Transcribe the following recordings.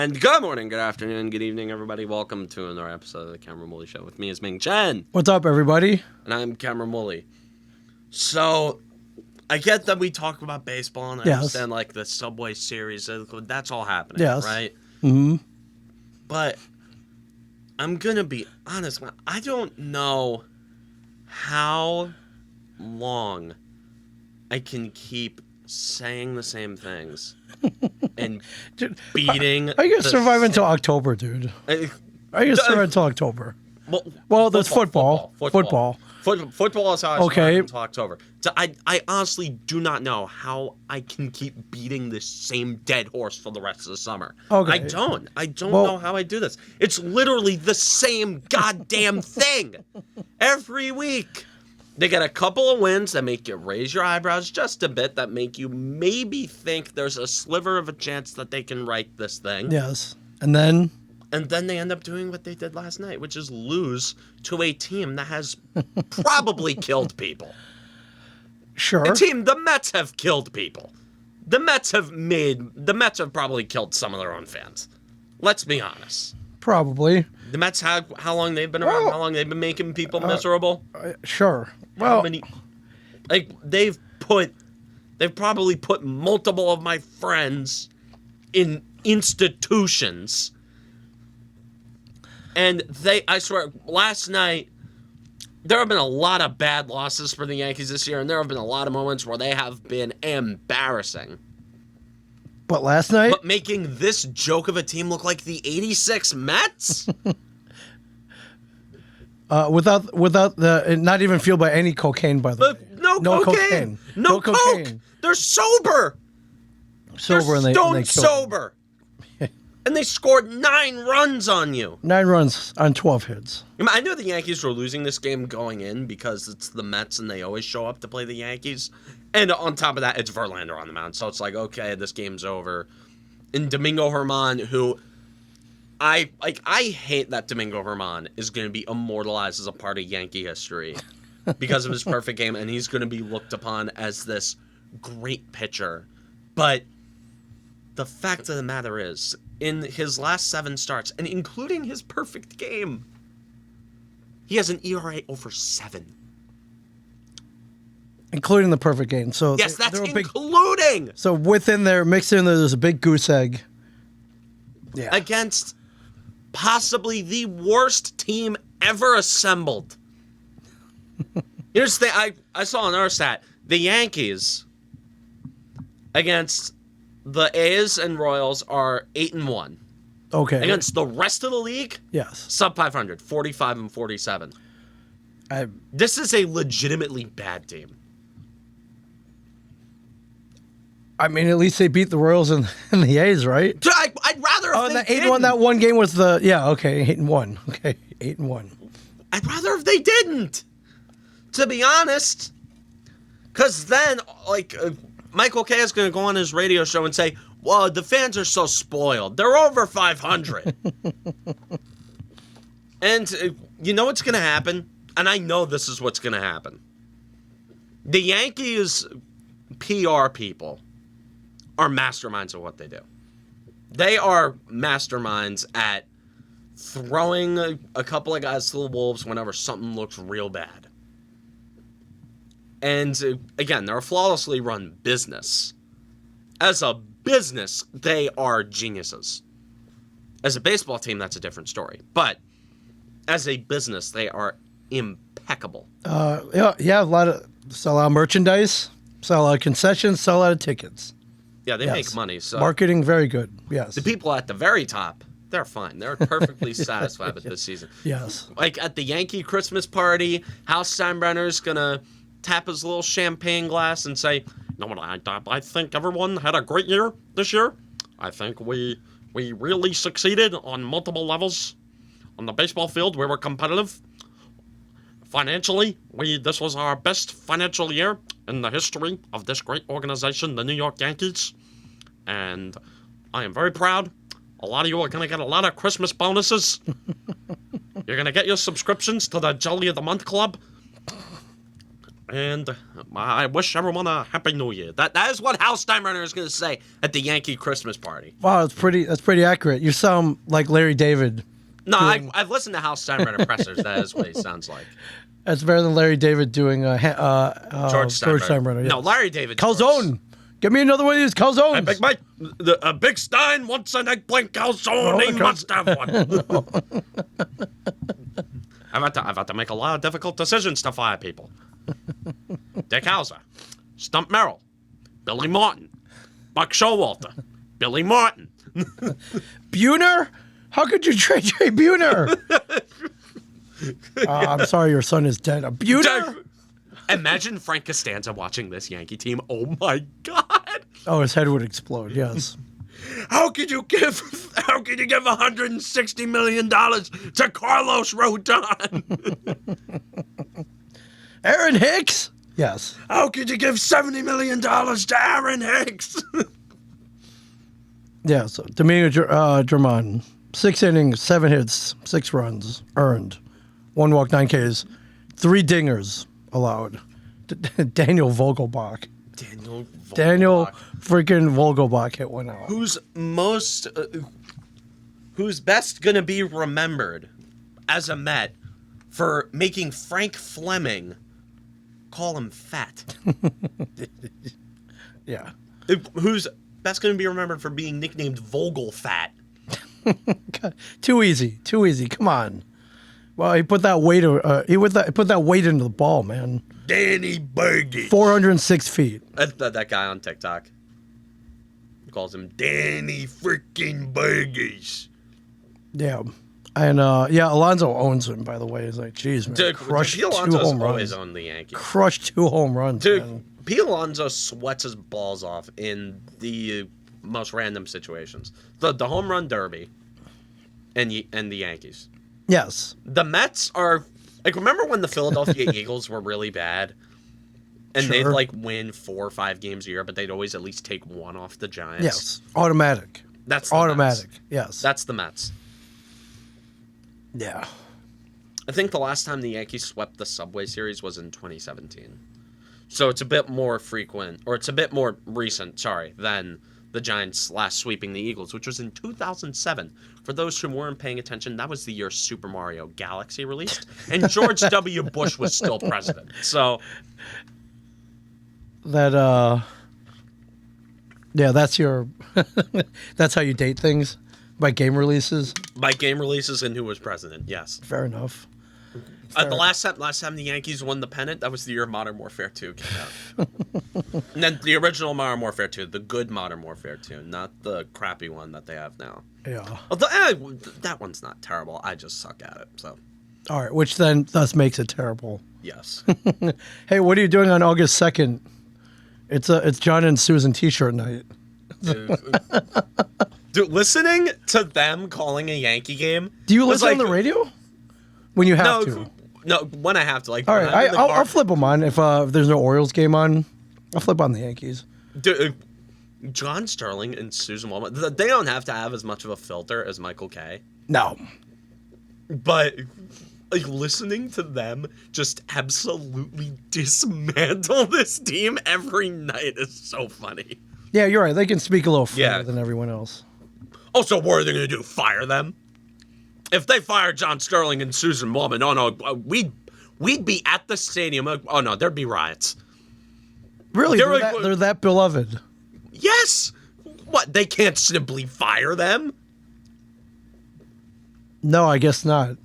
And good morning, good afternoon, good evening, everybody. Welcome to another episode of the Cameron Woolley Show. With me is Ming Chen. What's up, everybody? And I'm Cameron Woolley. So, I get that we talk about baseball, and I understand, like, the Subway Series. That's all happening, right? Mm-hmm. But I'm going to be honest, man. I don't know how long I can keep saying the same things and beating. Are you gonna survive until October, dude? Are you gonna survive until October? Well, there's football. Football is how I survive until October. So I honestly do not know how I can keep beating this same dead horse for the rest of the summer. Okay. I don't know how I do this. It's literally the same goddamn thing every week. They get a couple of wins that make you raise your eyebrows just a bit, that make you maybe think there's a sliver of a chance that they can right this thing. Yes. And then they end up doing what they did last night, which is lose to a team that has probably killed people. Sure. The Mets have killed people. The Mets have probably killed some of their own fans. Let's be honest. Probably. The Mets, how long they've been around, how long they've been making people miserable? Sure. Well, they've probably put multiple of my friends in institutions. And I swear, last night, there have been a lot of bad losses for the Yankees this year, and there have been a lot of moments where they have been embarrassing. But last night? But making this joke of a team look like the 86 Mets? Without the, not even fueled by any cocaine, by the way. No cocaine. No coke. They're sober. They're stone sober. And they scored 9 runs on you. 9 runs on 12 hits. I knew the Yankees were losing this game going in because it's the Mets and they always show up to play the Yankees. And on top of that, it's Verlander on the mound. So it's like, okay, this game's over. And Domingo Germán, who I hate that Domingo Germán is going to be immortalized as a part of Yankee history because of his perfect game. And he's going to be looked upon as this great pitcher. But the fact of the matter is, in his last 7 starts, and including his perfect game, he has an ERA over 7. Including the perfect game. So yes, that's including. So within there, mixed in there's a big goose egg. Yeah. Against possibly the worst team ever assembled. Here's the thing. I saw another stat. The Yankees against the A's and Royals are 8-1. Okay. Against the rest of the league, yes, sub 500, 45-47. This is a legitimately bad team. I mean, at least they beat the Royals and the A's, right? I'd rather if they didn't. 8-1, that one game was the 8-1. Okay, 8-1. I'd rather if they didn't, to be honest. Because then, Michael Kay is going to go on his radio show and say, well, the fans are so spoiled. They're over 500. And you know what's going to happen? And I know this is what's going to happen. The Yankees PR people are masterminds of what they do. They are masterminds at throwing a couple of guys to the wolves whenever something looks real bad. And again, they're a flawlessly run business. As a business, they are geniuses. As a baseball team, that's a different story. But as a business, they are impeccable. Sell a lot of merchandise, sell a lot of concessions, sell a lot of tickets. Yeah, they make money. So marketing, very good. Yes. The people at the very top, they're fine. They're perfectly satisfied with this season. Yes. Like at the Yankee Christmas party, Hal Steinbrenner's gonna tap his little champagne glass and say, "No, I think everyone had a great year this year. I think we really succeeded on multiple levels. On the baseball field, we were competitive. Financially, this was our best financial year in the history of this great organization, the New York Yankees. And I am very proud. A lot of you are going to get a lot of Christmas bonuses. You're going to get your subscriptions to the Jelly of the Month Club. And I wish everyone a happy New Year. That is what Hal Steinbrenner is going to say at the Yankee Christmas party. Wow, that's pretty accurate. You sound like Larry David. No, I've listened to Hal Steinbrenner pressers. That is what he sounds like. That's better than Larry David doing George Steinbrenner. No, Larry David. Calzone. Give me another one of these calzones. A big Stein wants an eggplant calzone. He must have one. I've had to make a lot of difficult decisions to fire people. Dick Hauser, Stump Merrill, Billy Martin, Buck Showalter, Billy Martin. Buhner? How could you trade Jay Buhner? I'm sorry, your son is dead. A Buhner? Imagine Frank Costanza watching this Yankee team. Oh my God! Oh, his head would explode. Yes. How could you give $160 million to Carlos Rodon? Aaron Hicks? Yes. How could you give $70 million to Aaron Hicks? Yeah, so Domingo Germán, 6 innings, 7 hits, 6 runs earned, 1 walk, 9 Ks, 3 dingers allowed. Daniel Vogelbach. Daniel freaking Vogelbach hit one out. Who's best gonna be remembered as a Met for making Frank Fleming call him fat? Yeah. Who's best gonna be remembered for being nicknamed Vogel Fat? Too easy. Come on. Well, he put that weight. Put that weight into the ball, man. Danny Burgess. 406 feet. That guy on TikTok. He calls him Danny freaking Burgess. Yeah. And Alonso owns him, by the way. He's like, geez, man. Dude, crushed Pete 2 Alonso's home always runs. on the Yankees. Crushed 2 home runs, Dude, man. Pete Alonso sweats his balls off in the most random situations. The home run derby and the Yankees. Yes. The Mets are like, remember when the Philadelphia Eagles were really bad? And Sure. they'd like win 4 or 5 games a year, but they'd always at least take 1 off the Giants. Yes. Automatic. That's the automatic. Mets. Yes. That's the Mets. Yeah. I think the last time the Yankees swept the Subway Series was in 2017. So it's a bit more frequent, or it's a bit more recent, than the Giants last sweeping the Eagles, which was in 2007. For those who weren't paying attention, that was the year Super Mario Galaxy released, and George W. Bush was still president. So that that's your that's how you date things, by game releases. By game releases and who was president. Yes. Fair enough. The last time the Yankees won the pennant, that was the year Modern Warfare 2 came out. And then the original Modern Warfare 2, the good Modern Warfare 2, not the crappy one that they have now. Yeah. Although, that one's not terrible. I just suck at it. So. All right, which then thus makes it terrible. Yes. Hey, what are you doing on August 2nd? It's John and Susan T-shirt night. Dude, listening to them calling a Yankee game. Do you listen on the radio? When you have to. No, when I have to. Like, all right, I'll flip them on if there's no Orioles game on. I'll flip on the Yankees. Dude, John Sterling and Susan Wellman, they don't have to have as much of a filter as Michael Kay. No. But like, listening to them just absolutely dismantle this team every night is so funny. Yeah, you're right. They can speak a little further than everyone else. Oh, so what are they going to do? Fire them? If they fire John Sterling and Susan Wellman, oh no, we'd be at the stadium. Oh no, there'd be riots. Really? They're that beloved? Yes. What? They can't simply fire them? No, I guess not.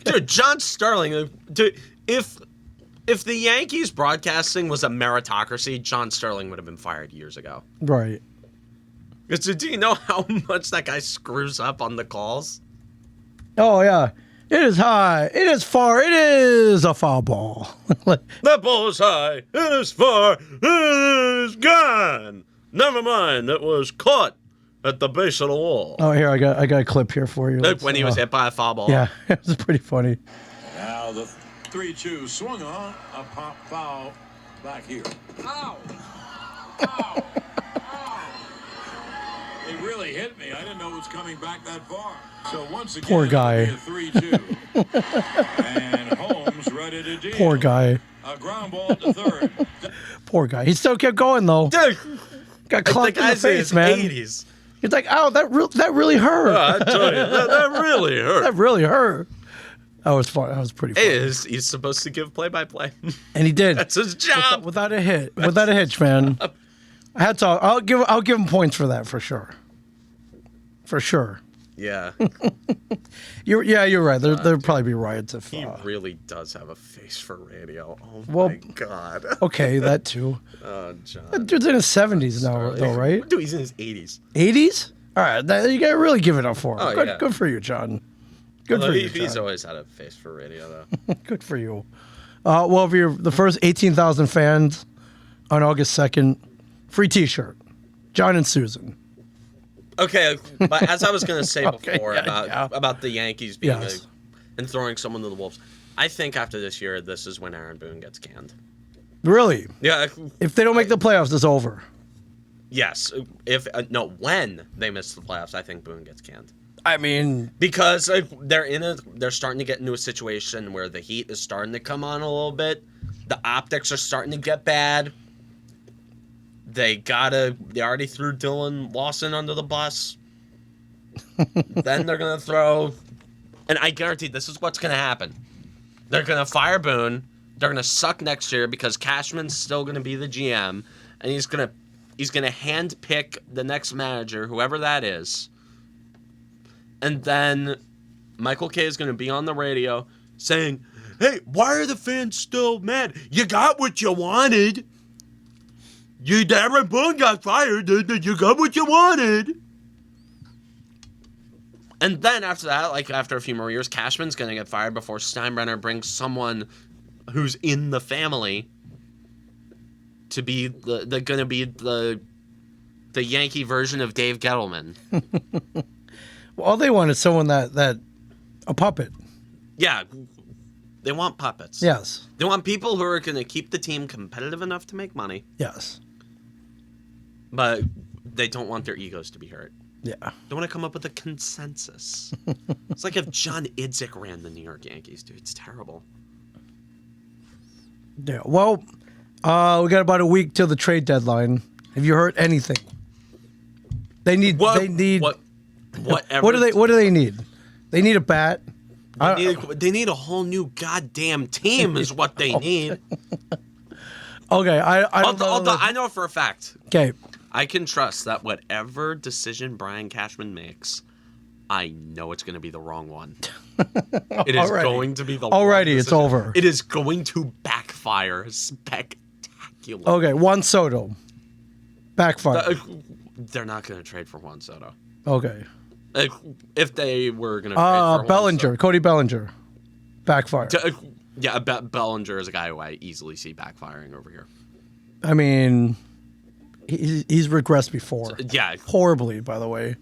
Dude, John Sterling. Dude, if the Yankees broadcasting was a meritocracy, John Sterling would have been fired years ago. Right. So do you know how much that guy screws up on the calls? Oh, yeah. It is high. It is far. It is a foul ball. The ball's high. It is far. It is gone. Never mind. It was caught at the base of the wall. Oh, here, I got a clip here for you. Look, when he was hit by a foul ball. Yeah, it was pretty funny. Now the 3-2 swung on a pop foul back here. Ow! Ow! Ow! It really hit me. I didn't know it was coming back that far. So once again, poor guy. 3-2. And Holmes ready to deal. Poor guy. A ground ball to third. Poor guy. He still kept going though. Dude, Got the clocked in the guy's in face, his man. 80s. He's like, "Ow, that really hurt. I tell you, that really hurt. That really hurt." That was fun. That was pretty fun. Hey, he's supposed to give play-by-play. And he did. That's his job. Without a hit. Without a hitch, man. Hats off. I'll give him points for that for sure. For sure. Yeah. You're right. There'd probably be riots if. He really does have a face for radio. Oh Well, my god. Okay, that too. Oh, John. That dude's in his 70s now, though, right? Dude, he's in his 80s. 80s? All right, you gotta really give it up for him. Oh, good, yeah. good for you, John. Good Although for you, he's John. always had a face for radio, though. Good for you. Well, if you're the first 18,000 fans on August 2nd, free T-shirt. John and Susan. Okay, but as I was going to say Okay, before about the Yankees being Yes. and throwing someone to the Wolves, I think after this year, this is when Aaron Boone gets canned. Really? Yeah. If they don't make the playoffs, it's over. Yes. When they miss the playoffs, I think Boone gets canned. I mean, Because they're starting to get into a situation where the heat is starting to come on a little bit. The optics are starting to get bad. They already threw Dylan Lawson under the bus. Then they're gonna throw, and I guarantee this is what's gonna happen. They're gonna fire Boone. They're gonna suck next year because Cashman's still gonna be the GM, and he's gonna hand pick the next manager, whoever that is. And then Michael Kay is gonna be on the radio saying, "Hey, why are the fans still mad? You got what you wanted. Aaron Boone got fired. You got what you wanted." And then after that, like after a few more years, Cashman's gonna get fired before Steinbrenner brings someone who's in the family to be the Yankee version of Dave Gettleman. all they want is someone that a puppet. Yeah, they want puppets. Yes. They want people who are gonna keep the team competitive enough to make money, Yes. but they don't want their egos to be hurt. Yeah. They want to come up with a consensus. It's like if John Idzik ran the New York Yankees, dude. It's terrible. Yeah. Well, we got about a week till the trade deadline. Have you heard anything? They need. Whatever. What do they need? They need a bat. They need a whole new goddamn team. Is what they need. Okay. I don't know. I know for a fact. Okay. I can trust that whatever decision Brian Cashman makes, I know it's going to be the wrong one. It is going to be the wrong Alrighty, it's decision. over. It is going to backfire spectacularly. Okay, Juan Soto. Backfire. They're not going to trade for Juan Soto. Okay. If they were going to trade for Bellinger. Cody Bellinger. Backfire. Bellinger is a guy who I easily see backfiring over here. I mean, he's regressed before. Yeah. Horribly, by the way.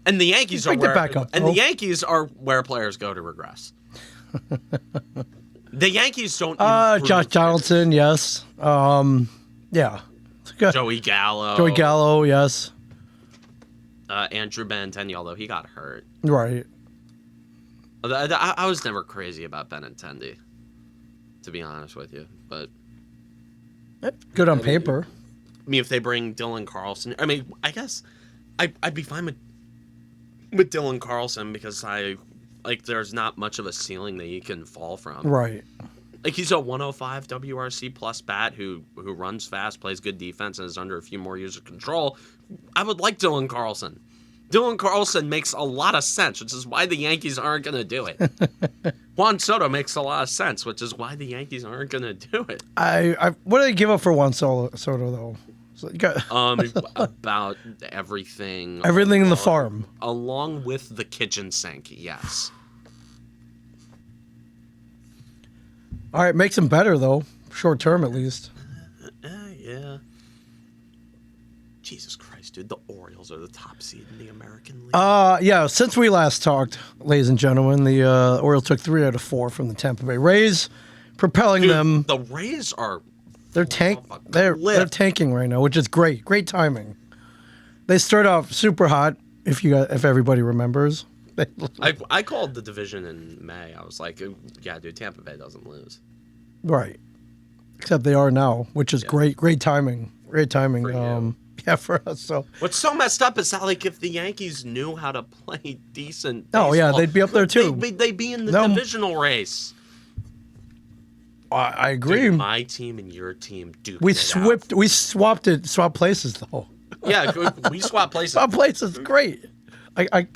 And the Yankees Picked it back up, the though. Yankees are where players go to regress. The Yankees don't. Josh Donaldson, yes. Yeah. Joey Gallo. Joey Gallo, yes. Andrew Benintendi, although he got hurt. Right. I was never crazy about Benintendi, to be honest with you. But Good on paper. I mean, if they bring Dylan Carlson, I mean, I guess I'd be fine with Dylan Carlson because there's not much of a ceiling that he can fall from. Right. Like he's a 105 WRC plus bat who runs fast, plays good defense, and is under a few more years of control. I would like Dylan Carlson. Dylan Carlson makes a lot of sense, which is why the Yankees aren't going to do it. Juan Soto makes a lot of sense, which is why the Yankees aren't going to do it. What do they give up for Juan Soto though? So you got About everything. everything in the farm. Along with the kitchen sink, yes. All right, makes him better though, short term at least. Yeah. Jesus Christ, dude! The Orioles are the top seed in the American League. Yeah. Since we last talked, ladies and gentlemen, the Orioles took 3 out of 4 from the Tampa Bay Rays, propelling Dude, them. The Rays are. They're they're tanking right now, which is great. Great timing. They start off super hot. If everybody remembers. I called the division in May. I was like, yeah, dude, Tampa Bay doesn't lose. Right. except they are now, which is great. Great timing. Great timing. For you. Yeah, for us. So. What's so messed up is that, like, if the Yankees knew how to play decent Oh, yeah, baseball, they'd be up there, too. They'd be in the No. divisional race. I agree. Dude, my team and your team duked We it swapped places though. out. Yeah, we swapped places. Swap places, great. Okay.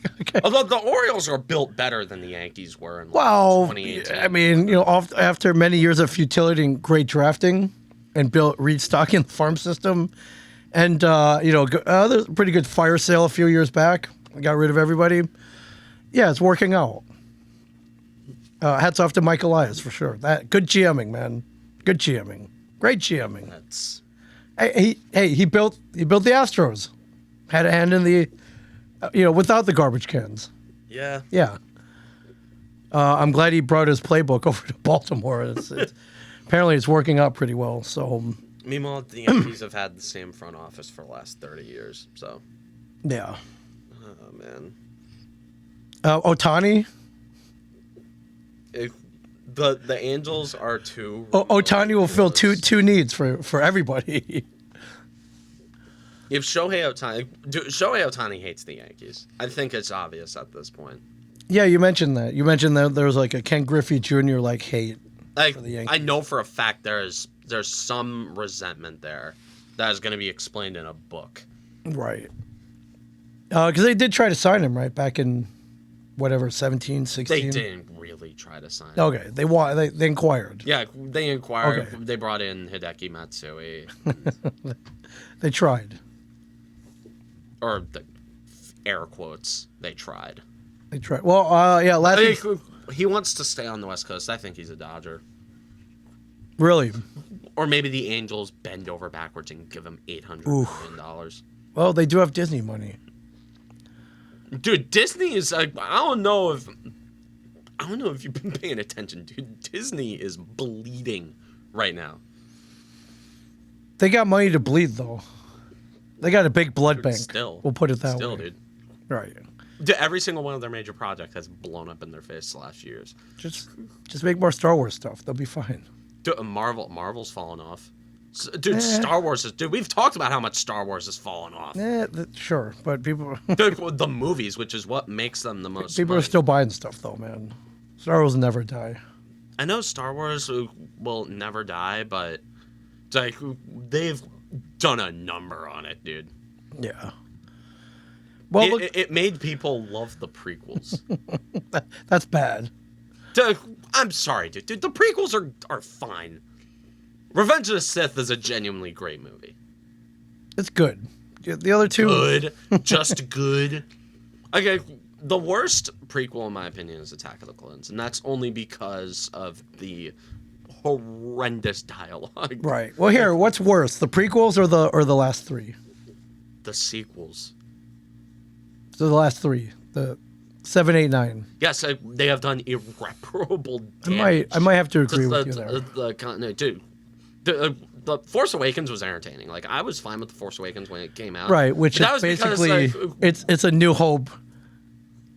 Although the Orioles are built better than the Yankees were in like, Well, 2018. I mean, after many years of futility and great drafting, and restocking the farm system, and there's a pretty good fire sale a few years back. I got rid of everybody. Yeah, it's working out. Hats off to Mike Elias for sure. That good GMing, man. Good GMing. Great GMing. That's He built the Astros. Had a hand in the, without the garbage cans. yeah. Yeah. I'm glad he brought his playbook over to Baltimore. Apparently it's working out pretty well. So Meanwhile, the Yankees have had the same front office for the last 30 years. So, yeah. oh man. Ohtani. The Angels are too. Ohtani will fill two needs for everybody. If Shohei Ohtani hates the Yankees, I think it's obvious at this point. Yeah, you mentioned that. You mentioned that there was like a Ken Griffey Jr. hate Like, for the Yankees. I know for a fact there's some resentment there that is going to be explained in a book. Right. Because they did try to sign him, right, back in whatever, 17, 16? They didn't really try to sign him. Okay, they inquired. Yeah, they inquired. Okay. They brought in Hideki Matsui. They tried. Or the air quotes, they tried. They tried. Well, yeah, last I think he wants to stay on the West Coast. I think he's a Dodger. really. Or maybe the Angels bend over backwards and give him $800 million. Well, they do have Disney money. Dude, Disney is like, I don't know if you've been paying attention, dude. Disney is bleeding right now. They got money to bleed, though. They got a big blood bank. Still. We'll put it that way. Dude. Right. Dude, every single one of their major projects has blown up in their face the last few years. Just make more Star Wars stuff. They'll be fine. Dude, Marvel's fallen off. Dude, Star Wars is... Dude, we've talked about how much Star Wars has fallen off. Sure, but people Dude, the movies, which is what makes them the most people are money. still buying stuff, though, man. Star Wars will never die. I know Star Wars will never die, but it's like they've done a number on it, dude. Yeah. Well, It made people love the prequels. that's bad. Dude, I'm sorry, dude. The prequels are fine. Revenge of the Sith is a genuinely great movie. It's good. The other two, Good, just good. Okay, the worst prequel in my opinion is Attack of the Clones, and that's only because of the horrendous dialogue. right? Well, here, what's worse, the prequels or the last three? The sequels. So the last three, the 7, 8, 9. Yes, they have done irreparable damage. I might have to agree to with you there. The continuity, dude. The Force Awakens was entertaining. Like, I was fine with the Force Awakens when it came out. Right, which But is that was because, basically like, it's a New Hope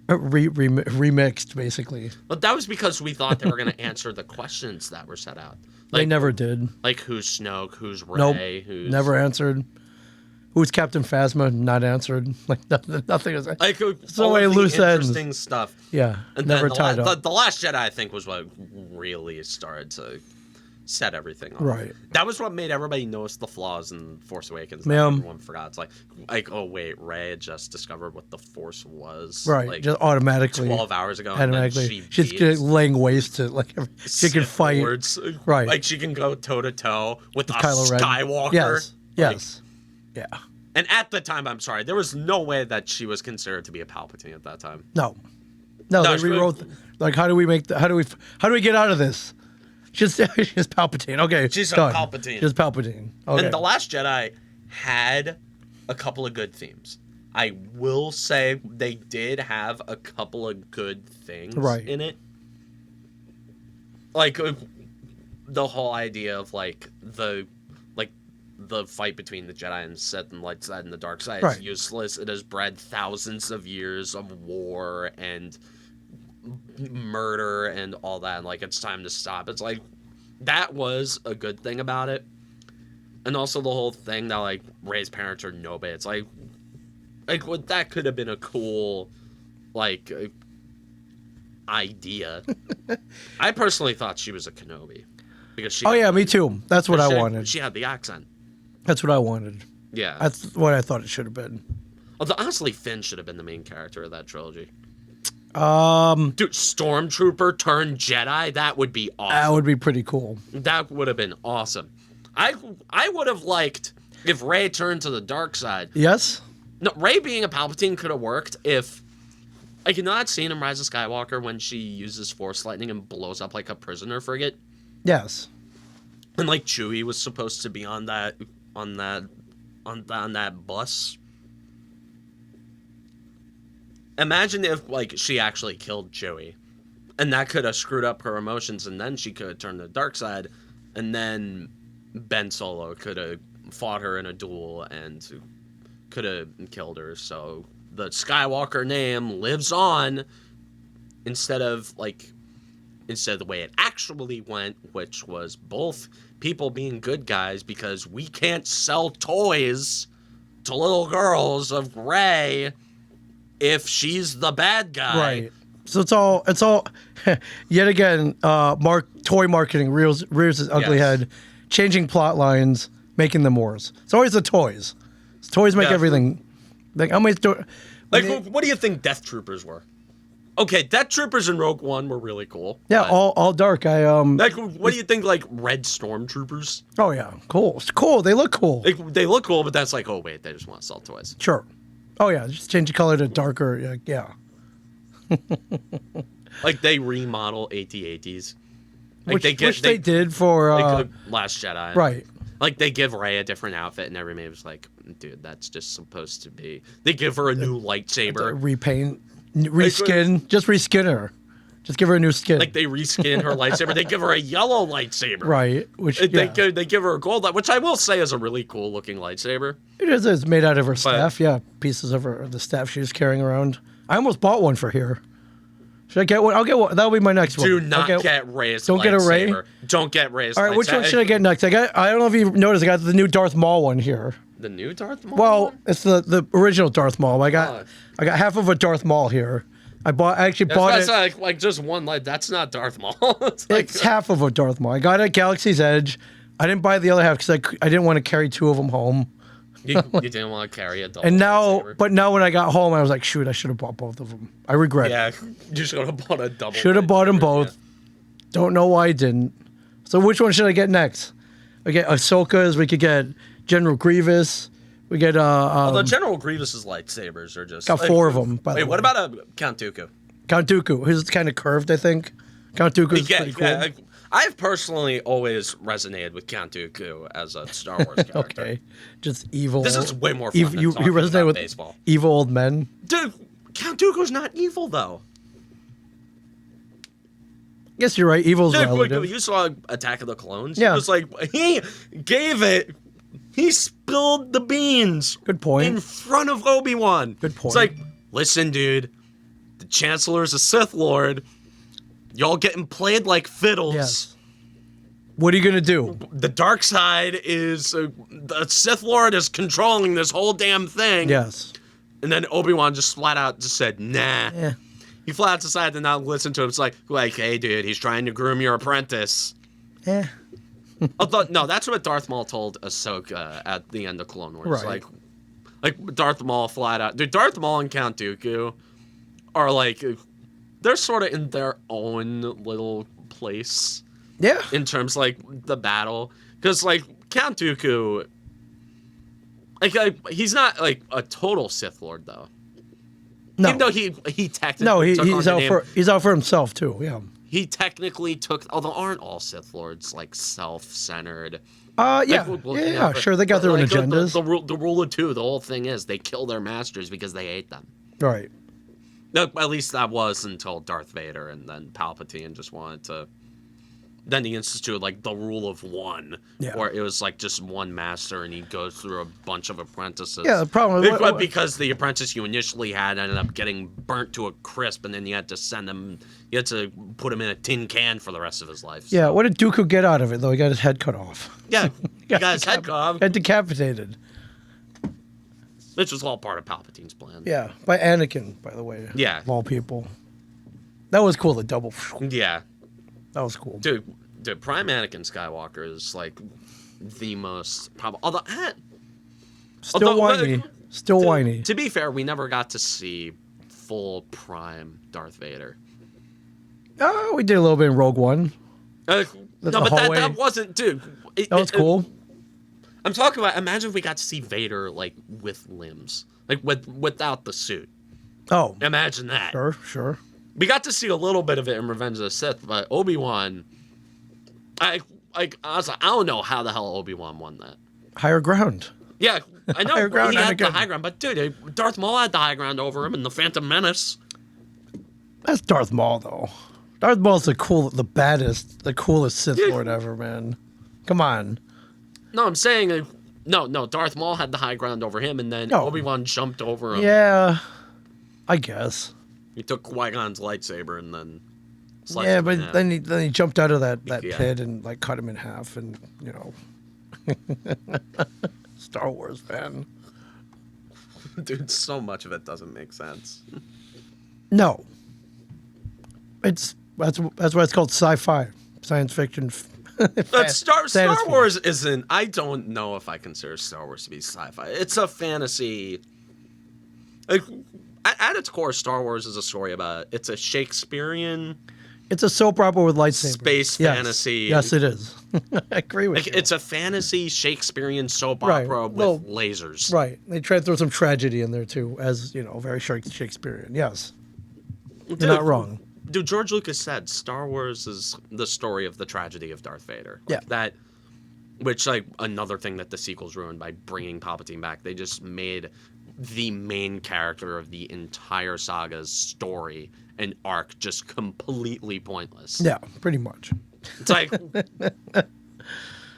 remixed, basically. but that was because we thought they were going to answer the questions that were set out. They Like, never did. like who's Snoke, who's Rey, Nope, who's never answered. Who's Captain Phasma? Not answered. Like nothing is. like So all many of the loose ends. interesting stuff. Yeah, And never then tied up. the Last Jedi, I think, was what really started to set everything off. Right. That was what made everybody notice the flaws in Force Awakens. That Yeah. everyone forgot. It's like, oh wait, Rey had just discovered what the Force was. Right, Like just automatically. 12 hours ago. And then Automatically, she she's laying waste to like she can Sith fight. Lords. Right. Like she can go toe to toe with a Kylo Ren. Skywalker. Yes. Like, Yes. Yeah. and at the time, I'm sorry, there was no way that she was considered to be a Palpatine at that time. No, No, they she- rewrote. Like, how do we get out of this? She's Palpatine. Okay, She's a done. Palpatine. She's Palpatine. Okay. And The Last Jedi had a couple of good themes. I will say they did have a couple of good things Right. in it. Like the whole idea of like the fight between the Jedi and Sith and light side and the dark side Right. is useless. It has bred thousands of years of war and murder and all that. And like it's time to stop. It's like that was a good thing about it. And also the whole thing that, like, Rey's parents are Nobe. It's like what that could have been a cool, like, idea. I personally thought she was a Kenobi. Because she Oh, yeah, me too. That's what I wanted. She had the accent. That's what I wanted. Yeah. That's what I thought it should have been. Although, honestly, Finn should have been the main character of that trilogy. Dude, Stormtrooper turned Jedi, that would be awesome. that would be pretty cool. That would have been awesome. I would have liked if Rey turned to the dark side. Yes? No, Rey being a Palpatine could have worked if, like, you know that scene in Rise of Skywalker when she uses Force lightning and blows up like a prisoner frigate, Yes. and like Chewie was supposed to be on that bus. Imagine if, like, she actually killed Chewie, and that could have screwed up her emotions, and then she could have turned to the dark side, and then Ben Solo could have fought her in a duel and could have killed her. So the Skywalker name lives on instead of the way it actually went, which was both people being good guys because we can't sell toys to little girls of Rey if she's the bad guy. Right. So it's all yet again, toy marketing rears its ugly Yes. head, changing plot lines, making them worse. It's always the toys. Toys make Yeah. everything. Like, how many Like, what do you think Death Troopers were? Okay, Death Troopers in Rogue One were really cool. Yeah, but, all dark. like, what do you think, like, Red Stormtroopers? Oh yeah, cool. It's cool. They look cool. They look cool, but that's like, oh, wait, they just want to sell toys. Sure. Oh yeah, just change the color to darker. Yeah. Like, they remodel AT-ATs. Like, Which they did for Last Jedi. right. Like, they give Rey a different outfit, and everybody was like, dude, that's just supposed to be... They give her a new lightsaber. Repaint, reskin, just reskin her. Just give her a new skin. Like, they reskin her lightsaber. They give her a yellow lightsaber. right. Which They give her a gold, which I will say is a really cool looking lightsaber. it is. It's made out of her staff. Yeah, pieces of the staff she was carrying around. I almost bought one for here. Should I get one? I'll get one. That'll be my next one. Do not get Rey's Don't get a Rey? lightsaber. Don't get Rey's All right, which one lightsaber. should I get next? I don't know if you noticed. I got the new Darth Maul one here. The new Darth Maul? Well, one? it's the original Darth Maul. I got half of a Darth Maul here. I actually bought it. That's like just one light. That's not Darth Maul. it's It's half of a Darth Maul. I got it at Galaxy's Edge. I didn't buy the other half because I didn't want to carry two of them home. you didn't want to carry a double And now, lightsaber. but now when I got home, I was like, shoot, I should have bought both of them. I regret it. Yeah, you should have bought a double. Should have bought them lightsaber, both. Don't know why I didn't. So which one should I get next? We get Ahsoka's. We could get General Grievous. We get Although General Grievous's lightsabers are just got four of them. By Wait, the what way. about a Count Dooku? Count Dooku? His is kind of curved, I think. Count Dooku's Yeah, pretty cool. yeah, I've personally always resonated with Count Dooku as a Star Wars character. Okay, just evil. This is way more fun than You talking resonate about with baseball. evil old men. Dude, Count Dooku's not evil though. Guess you're right. Evil's Dude, relative. you saw Attack of the Clones. Yeah. It was like he gave it. He spilled the beans. Good point. In front of Obi-Wan. Good point. It's like, listen, dude. The Chancellor's a Sith Lord. Y'all getting played like fiddles. Yes. What are you gonna do? The dark side is the Sith Lord is controlling this whole damn thing. Yes. And then Obi-Wan just flat out just said, nah. Yeah. He flat out decided to not listen to him. It's like, hey, dude, he's trying to groom your apprentice. Yeah. Although, no, that's what Darth Maul told Ahsoka at the end of Clone Wars. Right. Like Darth Maul flat out. Dude, Darth Maul and Count Dooku are like, they're sort of in their own little place Yeah. in terms like the battle. Because like Count Dooku, like he's not like a total Sith Lord though. No. Even though he technically No, took on he's the out name, he's out for himself too. Yeah. he technically took, although aren't all Sith Lords like self-centered? Yeah. Looking Yeah. out for- Sure, they got their own like, agendas. The rule of two, the whole thing is they kill their masters because they hate them. Right. No, at least that was until Darth Vader, and then Palpatine just wanted to then he instituted like the rule of one, Yeah. or it was like just one master, and he goes through a bunch of apprentices. Yeah, the problem is because the apprentice you initially had ended up getting burnt to a crisp, and then you had to send him, you had to put him in a tin can for the rest of his life. Yeah, what did Dooku get out of it though? He got his head cut off. Yeah, he got his head cut off, Head decapitated. which was all part of Palpatine's plan. Yeah, by Anakin, by the way. Yeah. Of all people. That was cool. The double. Yeah. That was cool. Dude, Prime Anakin Skywalker is like the most probably. Still whiny. Still whiny. To be fair, we never got to see full Prime Darth Vader. Oh, we did a little bit in Rogue One. No, but that wasn't, dude. That was cool. I'm talking about. Imagine if we got to see Vader like with limbs, like without the suit. Oh, Imagine that. sure. We got to see a little bit of it in Revenge of the Sith, but Obi-Wan, I was like, I don't know how the hell Obi-Wan won that. Higher ground. Yeah, I know Higher ground, he had the Anakin. high ground, but dude, Darth Maul had the high ground over him in the Phantom Menace. That's Darth Maul, though. Darth Maul's the baddest, the coolest Sith Yeah. Lord ever, man. Come on. No, I'm saying, no, Darth Maul had the high ground over him, and then No. Obi-Wan jumped over him. Yeah, I guess. He took Qui-Gon's lightsaber and then sliced Yeah, him in half. but then he jumped out of that Yeah. pit and like cut him in half, and Star Wars fan. Dude, so much of it doesn't make sense. No. That's why it's called sci-fi, science fiction. But Star fantasy. Wars isn't. I don't know if I consider Star Wars to be sci-fi. It's a fantasy. Like, at its core, Star Wars is a story about. It's a Shakespearean. It's a soap opera with lightsabers. Space Yes. fantasy. Yes, it is. I agree with Like, you. it's a fantasy Shakespearean soap Right. opera with Well, lasers. Right. They try to throw some tragedy in there too, as very Shakespearean. Yes. You're not wrong. Dude, George Lucas said Star Wars is the story of the tragedy of Darth Vader. Yeah. That, which, like, another thing that the sequels ruined by bringing Palpatine back. They just made the main character of the entire saga's story and arc just completely pointless. Yeah, pretty much. It's like,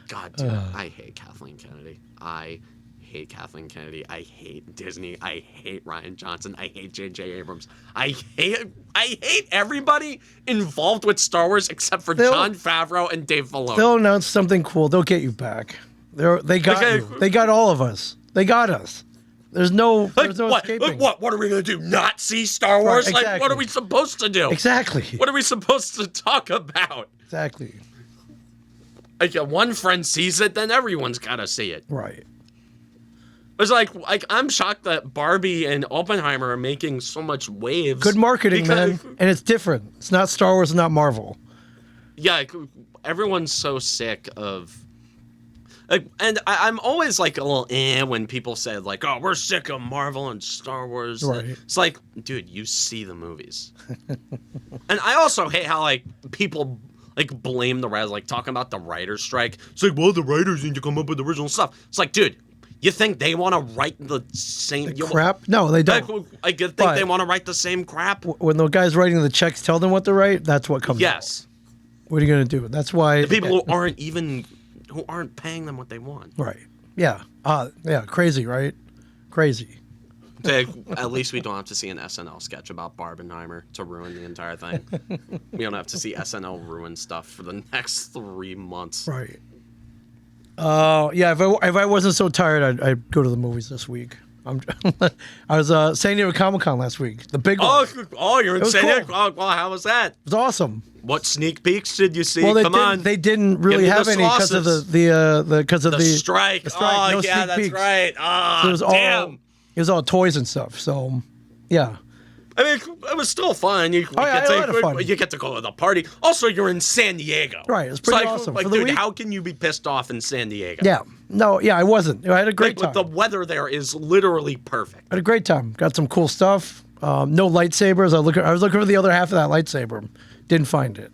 God, dude, I hate Kathleen Kennedy. I hate Kathleen Kennedy. I hate Disney. I hate Rian Johnson. I hate J.J. Abrams. I hate everybody involved with Star Wars except for Jon Favreau and Dave Filoni. They'll announce something cool. They'll get you back. They got Okay. you. They got all of us. They got us. There's no escaping. What are we gonna do? Not see Star Wars? Like, what exactly. are we supposed to do? Exactly. What are we supposed to talk about? Exactly. Like, one friend sees it, then everyone's gotta see it. Right. It's like I'm shocked that Barbie and Oppenheimer are making so much waves. Good marketing, because- man. And it's different. It's not Star Wars, not Marvel. Yeah, like, everyone's so sick of. Like, and I'm always like a little when people say like, "Oh, we're sick of Marvel and Star Wars." Right. It's like, dude, you see the movies. And I also hate how like people like blame the writers, like talking about the writer's strike. It's like, well, the writers need to come up with original stuff. It's like, dude, you think they want to write the same Crap? No, they don't. Like, you think But- they want to write the same crap? When the guys writing the checks tell them what to write, that's what comes out. Yes. What are you going to do? That's why... The people who aren't paying them what they want. Right. Yeah. Yeah. Crazy, right? Crazy. At least we don't have to see an SNL sketch about Barbenheimer to ruin the entire thing. We don't have to see SNL ruin stuff for the next 3 months. Right. Yeah. If I wasn't so tired, I'd go to the movies this week. I was San Diego Comic-Con last week. The big one. Oh, you're in was San Diego. cool. Oh, well, how was that? It was awesome. What sneak peeks did you see? Well, Come on. they didn't really me the have any because of sauces. the strike. the strike. Oh, No yeah, sneak that's peeks. right. Oh, So damn. it was all toys and stuff. So, yeah. I mean, it was still fun. You yeah, I had a lot of fun. You get to go to the party. Also, you're in San Diego. Right, it's pretty like, awesome. Like, For the dude, week- how can you be pissed off in San Diego? Yeah. No, yeah, I wasn't. I had a great Like, time. the weather there is literally perfect. I had a great time. Got some cool stuff. No lightsabers. I was looking for the other half of that lightsaber. Didn't find it.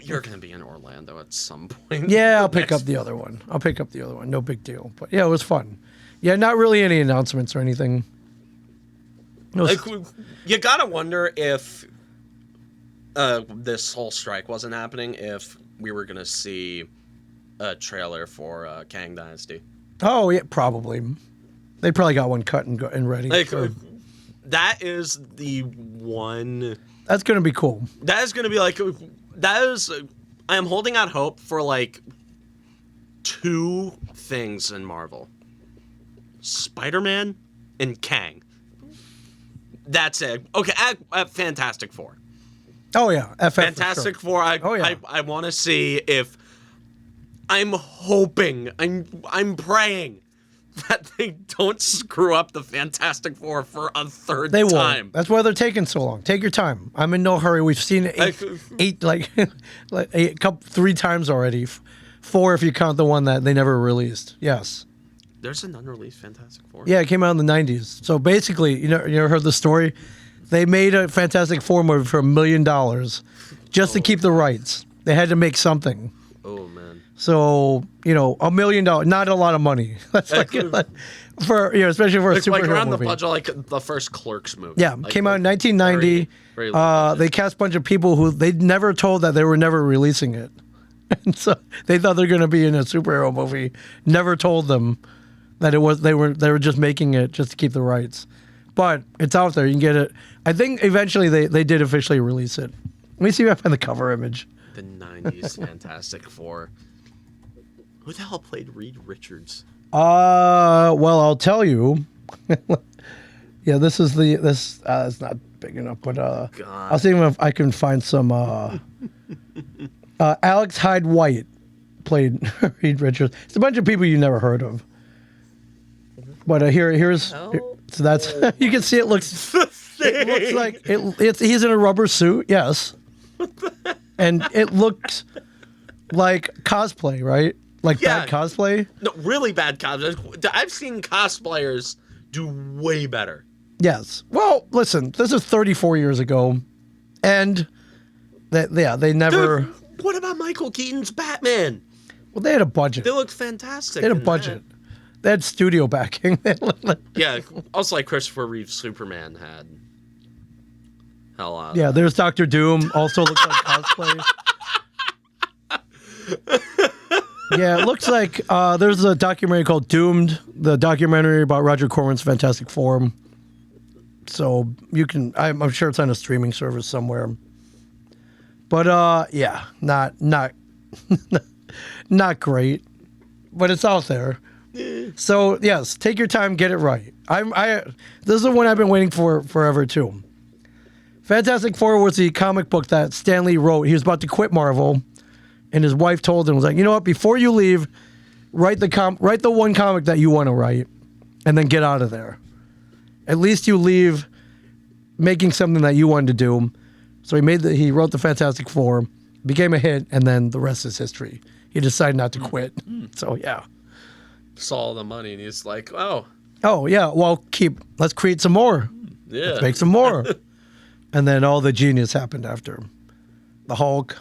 You're going to be in Orlando at some point. Yeah, I'll pick up the other one. No big deal. But yeah, it was fun. Yeah, not really any announcements or anything. It was- Like, you gotta wonder if this whole strike wasn't happening if we were gonna see a trailer for Kang Dynasty. Oh yeah, probably. They probably got one cut and ready. Like that is the one. That's gonna be cool. That is gonna be like that is. I am holding out hope for like 2 things in Marvel: Spider-Man and Kang. That's it. Okay, at Fantastic Four. Oh yeah, FF Fantastic Four. Yeah. I want to see if. I'm hoping. I'm praying that they don't screw up the Fantastic Four for a third They time. won't. That's why they're taking so long. Take your time. I'm in no hurry. We've seen it eight like a couple 3 times already. 4 if you count the one that they never released. Yes. There's an unreleased Fantastic Four. Yeah, it came out in the 90s. So basically, you ever heard the story? They made a Fantastic Four movie for $1 million just to keep the rights. They had to make something. Oh man. So, $1 million, not a lot of money. That's like for especially for a superhero Like around movie. the budget, like the first Clerks movie. Yeah, like, came out in 1990. very low They cast a bunch of people who they never told that they were never releasing it. And so they thought they're going to be in a superhero movie. Never told them that they were just making it just to keep the rights. But it's out there. You can get it. I think eventually they did officially release it. Let me see if I find the cover image. The 90s Fantastic Four. Who the hell played Reed Richards? Well, I'll tell you. Yeah, this is it's not big enough, but I'll see if I can find some. Alex Hyde White played Reed Richards. It's a bunch of people you never heard of. But here's so that's you can see it looks like he's in a rubber suit, yes, and it looks like cosplay, right? Like bad cosplay. No, really bad cosplay. I've seen cosplayers do way better. Yes. Well, listen, this is 34 years ago, and they never. Dude, what about Michael Keaton's Batman? Well, they had a budget. They looked fantastic. They had a budget. They had studio backing. Yeah, also like Christopher Reeve's Superman had. Hell, yeah, there's Doctor Doom. Also looks like cosplay. Yeah, it looks like there's a documentary called Doomed, the documentary about Roger Corman's Fantastic Four. So you can, I'm sure it's on a streaming service somewhere. But yeah, not not great, but it's out there. So yes, take your time, get it right. This is the one I've been waiting for forever too. Fantastic Four was the comic book that Stan Lee wrote. He was about to quit Marvel, and his wife told him, was like, you know what? Before you leave, write the one comic that you want to write, and then get out of there. At least you leave making something that you wanted to do. So he wrote the Fantastic Four, became a hit, and then the rest is history. He decided not to quit. So yeah. Saw the money and he's like, oh yeah, well let's create some more. Yeah. Let's make some more. And then all the genius happened after. The Hulk,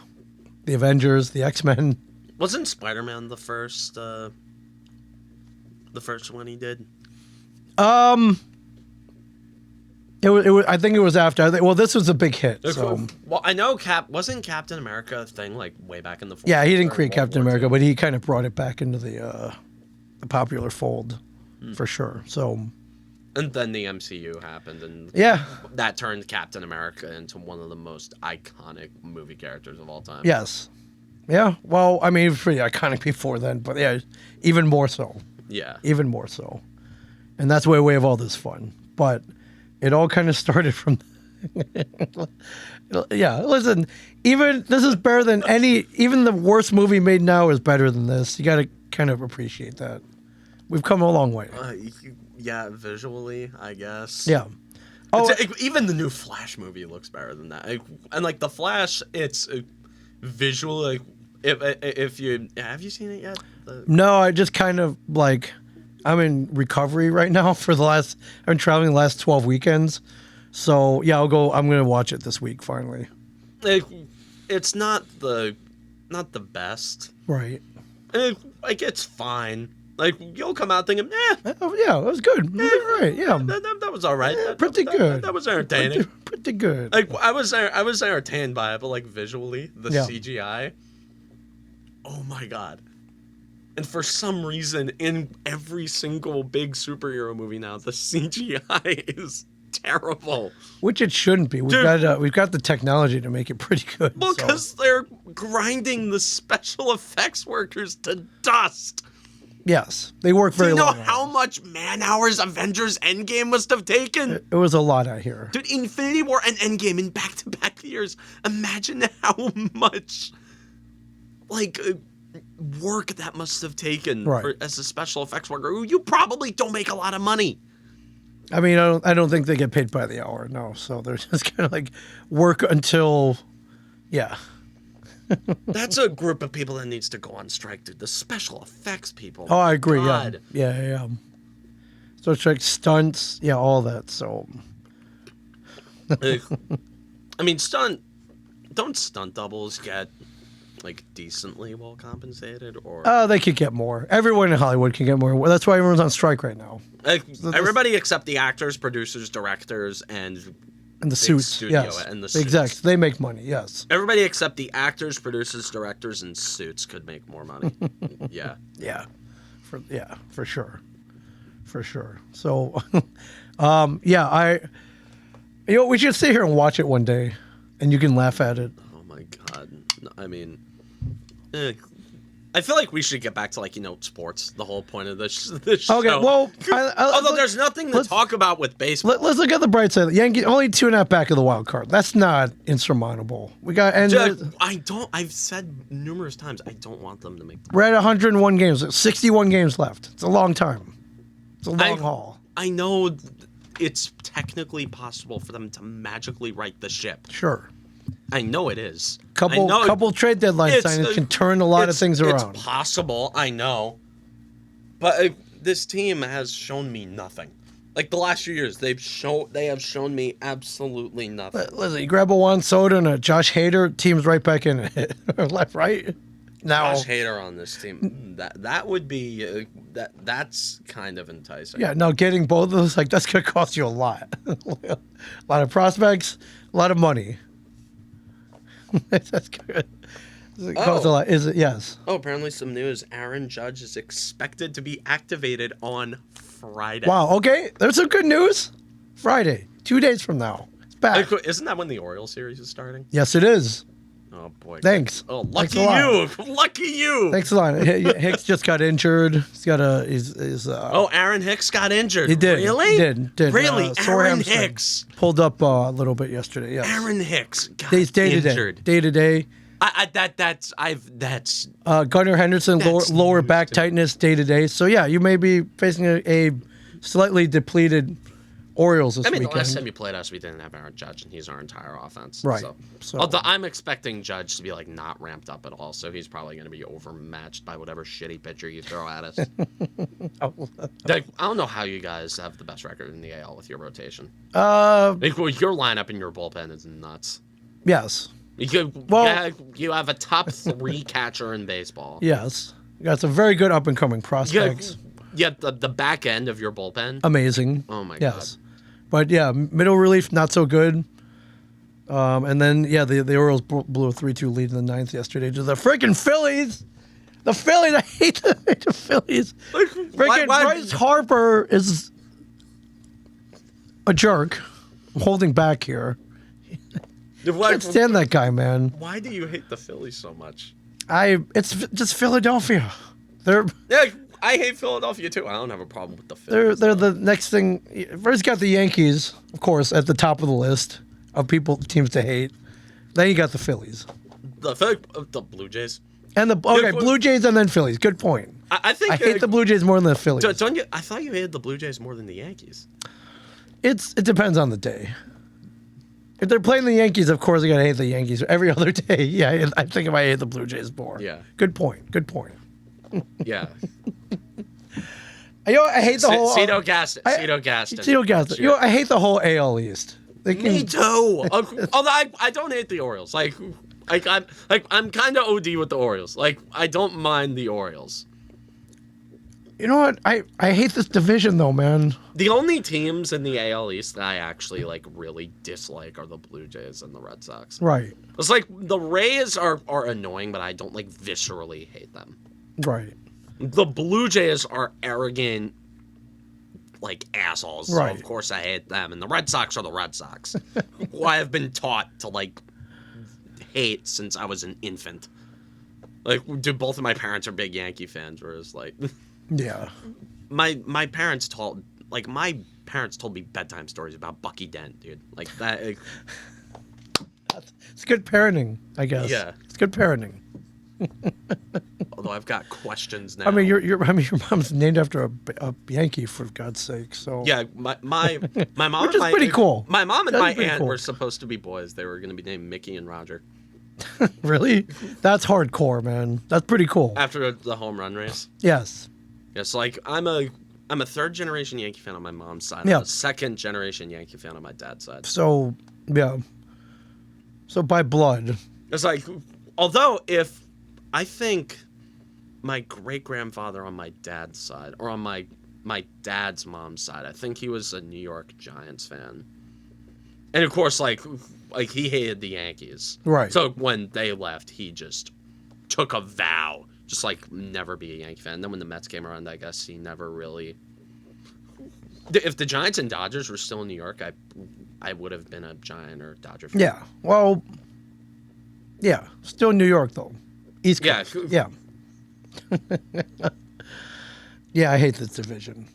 the Avengers, the X-Men. Wasn't Spider-Man the first one he did? It was. I think it was after. Well, this was a big hit. So. Well, I know wasn't Captain America a thing like way back in the 40s? Yeah, he didn't create Captain America, but he kind of brought it back into the popular fold, for sure. So. And then the MCU happened, and that turned Captain America into one of the most iconic movie characters of all time. Yes. Yeah. Well, I mean, it was pretty iconic before then, but yeah, even more so. Yeah. Even more so, and that's why we have all this fun, but. It all kind of started from, yeah. Listen, even this is better than even the worst movie made now is better than this. You got to kind of appreciate that. We've come a long way. Yeah, visually, I guess. Yeah. Even the new Flash movie looks better than that. And like the Flash, it's visual. Like, if you have you seen it yet? No, I just kind of like. I'm in recovery right now I've been traveling the last 12 weekends. So yeah, I'm going to watch it this week finally. It's not the best. Right. Like it's fine. Like, you'll come out thinking, Oh, yeah, it was good. It was all right. Yeah, that was all right. pretty good. That was entertaining. Pretty good. Like, I was entertained by it, but like visually, the CGI. Oh my god. And for some reason, in every single big superhero movie now, the CGI is terrible. Which it shouldn't be. We've got the technology to make it pretty good. Well, because they're grinding the special effects workers to dust. Yes, they work very Do you know long how hours. much man-hours Avengers Endgame must have taken? It was a lot out here. Dude, Infinity War and Endgame in back-to-back years. Imagine how much, like, work that must have taken as a special effects worker. You probably don't make a lot of money. I mean, I don't think they get paid by the hour. No, so they're just kind of like work until, yeah. That's a group of people that needs to go on strike, dude. The special effects people. Oh, I agree. God. Yeah. So it's like stunts, yeah, all that. So, I mean, don't stunt doubles get like decently well compensated, or they could get more. Everyone in Hollywood can get more. That's why everyone's on strike right now. everybody except the actors, producers, directors, and And the big suits, studio yes, and the suits. exactly. They make money, yes. Everybody except the actors, producers, directors, and suits could make more money. Yeah. Yeah, for sure. So, we should sit here and watch it one day, and you can laugh at it. Oh my god. I mean, I feel like we should get back to sports. The whole point of this show. Okay, well, although there's nothing to talk about with baseball. Let's look at the bright side. The Yankees only 2.5 back of the wild card. That's not insurmountable. We got I've said numerous times I don't want them to make. We're at 101 games. 61 games left. It's a long time. It's a long haul. I know it's technically possible for them to magically right the ship. Sure. I know it is. Couple trade deadline signings can turn a lot of things around. It's possible, I know. But this team has shown me nothing. Like the last few years, they have shown me absolutely nothing. Listen, you grab a Juan Soto and a Josh Hader, team's right back in it. Left, right? Now, Josh Hader on this team, that would be that's kind of enticing. Yeah, no, getting both of those, that's gonna cost you a lot. A lot of prospects, a lot of money. That's good. It costs a lot. Is it? Yes. Oh, apparently some news. Aaron Judge is expected to be activated on Friday. Wow. Okay, there's some good news. Friday, 2 days from now, it's back. Isn't that when the Orioles series is starting? Yes, it is. Oh boy. Thanks. Oh, lucky you. Lucky you. Thanks a lot. Hicks just got injured. He's got Aaron Hicks got injured. He did. Really? He did. Really? Sore Aaron hamstring. Hicks Pulled up a little bit yesterday. Yes. Aaron Hicks got injured. Day to day. That's Gunnar Henderson, lower back tightness day to day. So yeah, you may be facing a slightly depleted Orioles this weekend. The last time you played us, we didn't have Aaron Judge, and he's our entire offense. Right. So although I'm expecting Judge to be not ramped up at all, so he's probably going to be overmatched by whatever shitty pitcher you throw at us. I don't know how you guys have the best record in the AL with your rotation. Your lineup and your bullpen is nuts. Yes. You have a top 3 catcher in baseball. Yes. You got some very good up and coming prospects. Yeah, the back end of your bullpen. Amazing. Oh my god. Yes. But yeah, middle relief not so good. And then the Orioles blew a 3-2 lead in the 9th yesterday to the freaking Phillies. The Phillies, I hate the Phillies. Freaking Bryce Harper is a jerk. I'm holding back here. Can't stand that guy, man. Why do you hate the Phillies so much? It's just Philadelphia. I hate Philadelphia too. I don't have a problem with the Phillies. They're the next thing. First, got the Yankees, of course, at the top of the list of teams to hate. Then you got the Phillies, the Blue Jays, and Blue Jays, and then Phillies. Good point. I think I hate the Blue Jays more than the Phillies. Don't you? I thought you hated the Blue Jays more than the Yankees. It depends on the day. If they're playing the Yankees, of course I gotta hate the Yankees. Every other day, yeah, I think I hate the Blue Jays more. Yeah. Good point. Yeah. I hate the whole Cito Gaston. I hate the whole AL East. Me too. Although I don't hate the Orioles. I'm kind of OD with the Orioles. I don't mind the Orioles. You know what? I hate this division though, man. The only teams in the AL East that I actually like really dislike are the Blue Jays and the Red Sox. Right. It's like the Rays are annoying, but I don't like viscerally hate them. Right. The Blue Jays are arrogant, like assholes. Right. So of course I hate them. And the Red Sox are the Red Sox, who I have been taught to like hate since I was an infant. Like, dude, both of my parents are big Yankee fans, whereas like, Yeah. my parents told me bedtime stories about Bucky Dent, dude. Like that. Like, It's good parenting, I guess. Yeah. It's good parenting. although I've got questions now. I mean, your mom's named after a Yankee, for God's sake. So Yeah, my mom, Which is pretty cool. My mom and That's my pretty aunt cool. were supposed to be boys. They were going to be named Mickey and Roger really, that's hardcore, man. That's pretty cool. after the home run race. Yes. It's like I'm a third generation Yankee fan on my mom's side. Yeah. I'm a second generation Yankee fan on my dad's side. So yeah. So by blood. It's like, although if I think my great grandfather on my dad's side, or on my dad's mom's side, I think he was a New York Giants fan, and of course, like he hated the Yankees. Right. So when they left, he just took a vow, just like never be a Yankee fan. And then when the Mets came around, I guess he never really. If the Giants and Dodgers were still in New York, I would have been a Giant or Dodger fan. Yeah. Well. Yeah. Still New York though. East Yeah. Coast. Yeah. Yeah. I hate this division.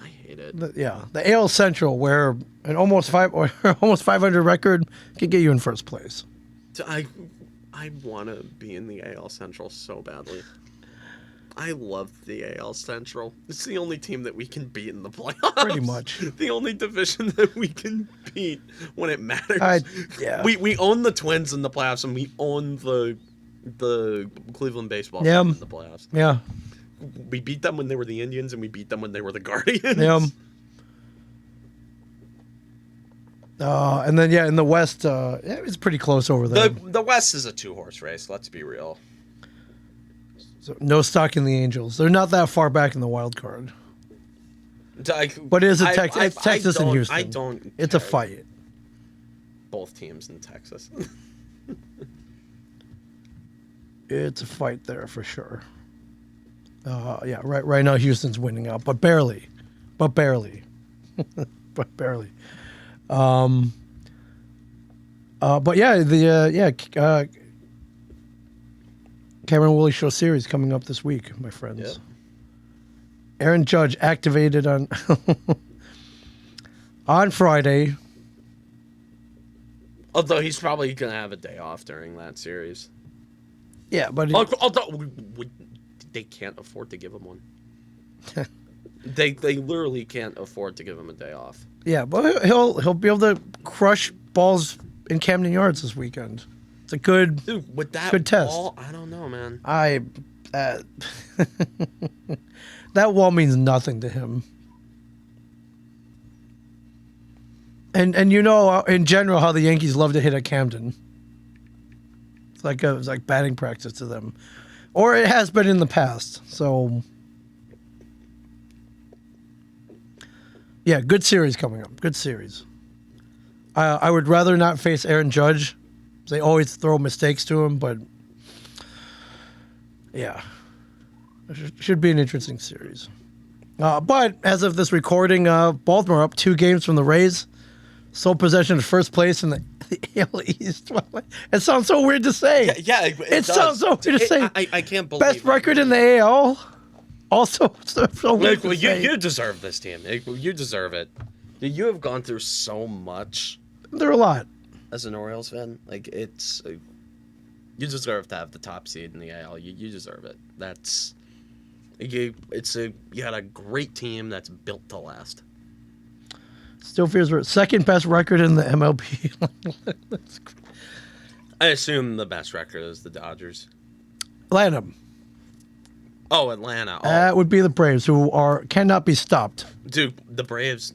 I hate it. The AL Central, where an almost 500 record can get you in first place. I want to be in the AL Central so badly. I love the AL Central. It's the only team that we can beat in the playoffs. Pretty much. The only division that we can beat when it matters. Yeah. We own the Twins in the playoffs, and we own the Cleveland baseball Yeah. team in the playoffs. Yeah. We beat them when they were the Indians, and we beat them when they were the Guardians. Yeah. And then in the West, it's pretty close over there. The West is a two-horse race. Let's be real. So no stock in the Angels. They're not that far back in the wild card. But it is it's Texas and Houston. I don't. It's a care. fight. Both teams in Texas. It's a fight there for sure. Right now Houston's winning out, but barely. But barely. But yeah, Cameron Woolley Show series coming up this week, my friends. Yep. Aaron Judge activated on on Friday. Although he's probably gonna have a day off during that series. Yeah, but Although they can't afford to give him one. They literally can't afford to give him a day off. yeah, but he'll be able to crush balls in Camden Yards this weekend. It's a good Dude, with that good test. ball, I don't know, man. that wall means nothing to him. And in general how the Yankees love to hit at Camden. It's like batting practice to them, or it has been in the past. So yeah, good series coming up. Good series. I would rather not face Aaron Judge. They always throw mistakes to him, but yeah, it should be an interesting series. But as of this recording, Baltimore up 2 games from the Rays. Sole possession of first place in the AL East. It sounds so weird to say. Yeah, it sounds so weird to say. I can't believe Best record in the AL. Also, so weird to say. You deserve this team. You deserve it. You have gone through so much. There are a lot. As an Orioles fan, like you deserve to have the top seed in the AL. You deserve it. You had a great team that's built to last. Still fears we're second best record in the MLB. I assume the best record is the Dodgers. Atlanta. Oh, Atlanta. Oh. That would be the Braves, who cannot be stopped. Dude, the Braves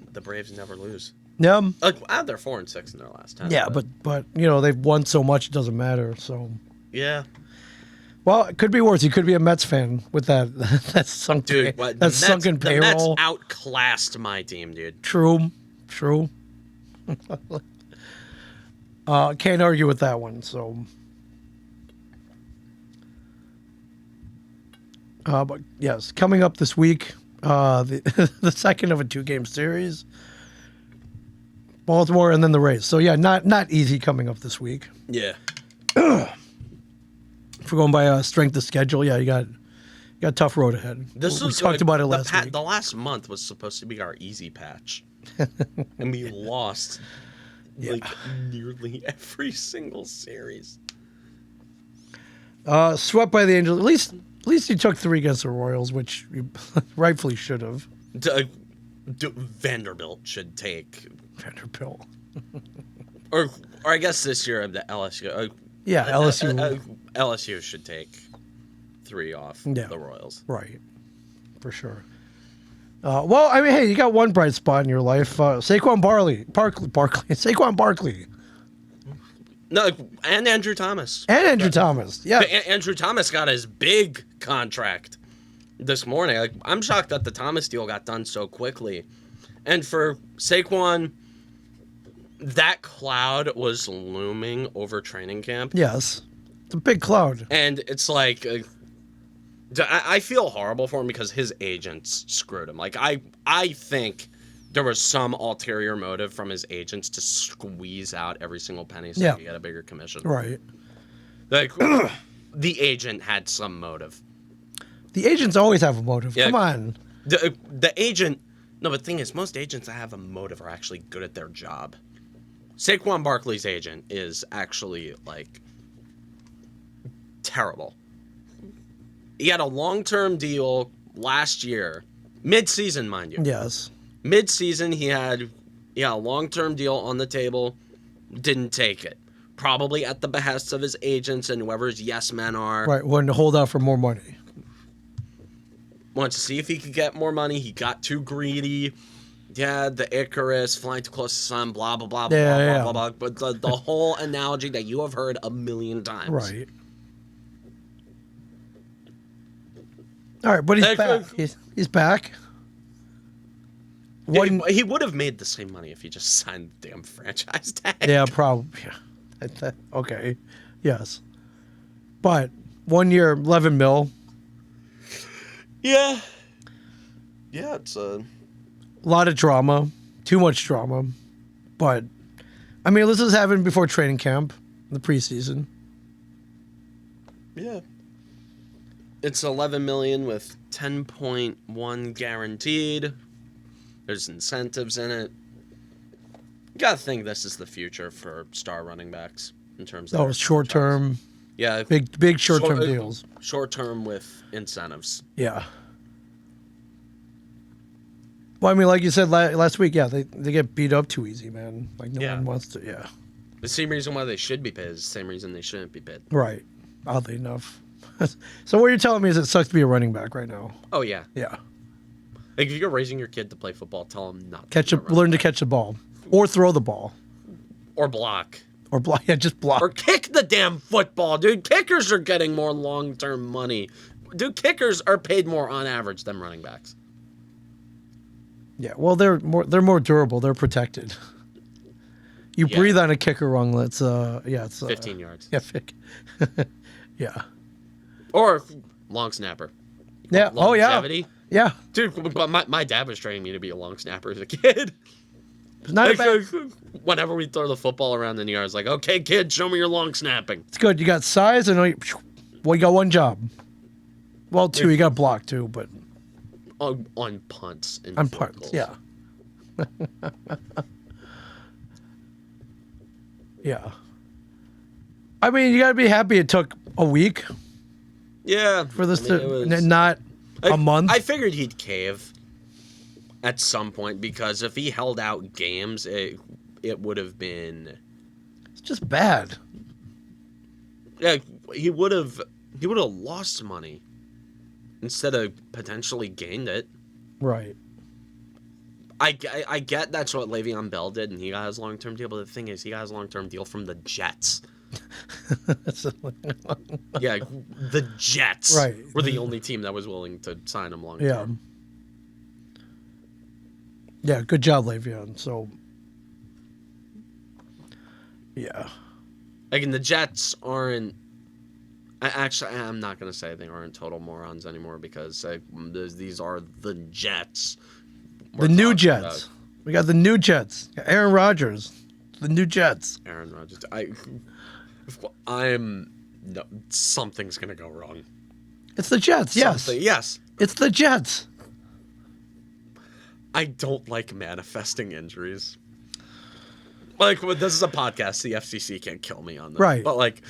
never lose. Yeah. They're 4-6 in their last 10. Yeah, but they've won so much it doesn't matter. So yeah. Well, it could be worse. He could be a Mets fan with that that sunk Dude, what, that sunken the Mets payroll. outclassed my team, dude. True. Can't argue with that one. So, but yes, coming up this week, the the second of a 2-game series, Baltimore and then the Rays. So yeah, not easy coming up this week. Yeah. If we're going by strength of schedule, yeah, you got a tough road ahead. We talked about it last week. The last month was supposed to be our easy patch, and we lost like nearly every single series. Swept by the Angels. At least you took 3 against the Royals, which you rightfully should have. Vanderbilt should take, Vanderbilt. or I guess this year the LSU. Yeah, LSU. LSU should take 3 off the Royals. Right, for sure. Well, I mean, hey, you got one bright spot in your life. Saquon Saquon Barkley. No, and Andrew Thomas. And Andrew Thomas, yeah. Andrew Thomas got his big contract this morning. Like, I'm shocked that the Thomas deal got done so quickly. And for Saquon, that cloud was looming over training camp. Yes. It's a big cloud. And it's like, I feel horrible for him because his agents screwed him. Like, I think there was some ulterior motive from his agents to squeeze out every single penny so he could get a bigger commission. Right. Like, the agent had some motive. The agents always have a motive. Yeah, Come on. The agent... No, but the thing is, most agents that have a motive are actually good at their job. Saquon Barkley's agent is actually, like, terrible. He had a long-term deal last year. Mid-season, mind you. Yes. Mid-season, he had a long-term deal on the table. Didn't take it. Probably at the behest of his agents and whoever's yes men are. Right, wanted to hold out for more money. Wanted to see if he could get more money. He got too greedy. Yeah, the Icarus, flying too close to the sun, blah, blah, blah, blah, blah. But the whole analogy that you have heard a million times. Right. All right, but he's back. He's back. He would have made the same money if he just signed the damn franchise tag. Yeah, probably. Yeah. Okay. Yes. But 1 year, 11 mil. Yeah. Yeah, it's a lot of drama. Too much drama. But, I mean, this is happening before training camp, the preseason. Yeah. It's 11 million with 10.1 guaranteed. There's incentives in it. You gotta think this is the future for star running backs in terms of short term. Yeah, big short term deals. Short term with incentives. Yeah. Well, I mean, like you said last week, yeah, they get beat up too easy, man. Like no one wants to. Yeah. The same reason why they should be paid is the same reason they shouldn't be paid. Right. Oddly enough. So what you're telling me is it sucks to be a running back right now. Oh yeah. Yeah. Like if you're raising your kid to play football, tell him not learn to catch the ball, or throw the ball, or block, Yeah, just block, or kick the damn football, dude. Kickers are getting more long-term money. Dude, kickers are paid more on average than running backs. Yeah, well, they're more durable. They're protected. You breathe on a kicker wrong. It's 15 yards. Yeah, yeah. Or long snapper. Yeah. Longevity. Yeah. Dude, but my dad was training me to be a long snapper as a kid. It's not bad. Whenever we throw the football around in the yard, it's like, okay, kid, show me your long snapping. It's good. You got size and you got one job. Well, two. You got block too, but on punts and on punts, yeah. Yeah. I mean, you got to be happy it took a week. Yeah. For this not a month. I figured he'd cave at some point because if he held out games, it would have been. It's just bad. Yeah, he would have lost money instead of potentially gained it. Right. I get that's what Le'Veon Bell did, and he got his long-term deal. But the thing is, he got his long-term deal from the Jets. Yeah, the Jets Right. were the only team that was willing to sign him long Yeah. term. Yeah, good job, Le'Veon. So, yeah. Like, and the Jets aren't. I'm not gonna say they aren't total morons anymore because these are the Jets. The new Jets. We got the new Jets. Aaron Rodgers. The new Jets. Aaron Rodgers. I'm. No, something's gonna go wrong. It's the Jets, yes. Yes. It's the Jets. I don't like manifesting injuries. Like, this is a podcast. The FCC can't kill me on this. Right. But, like,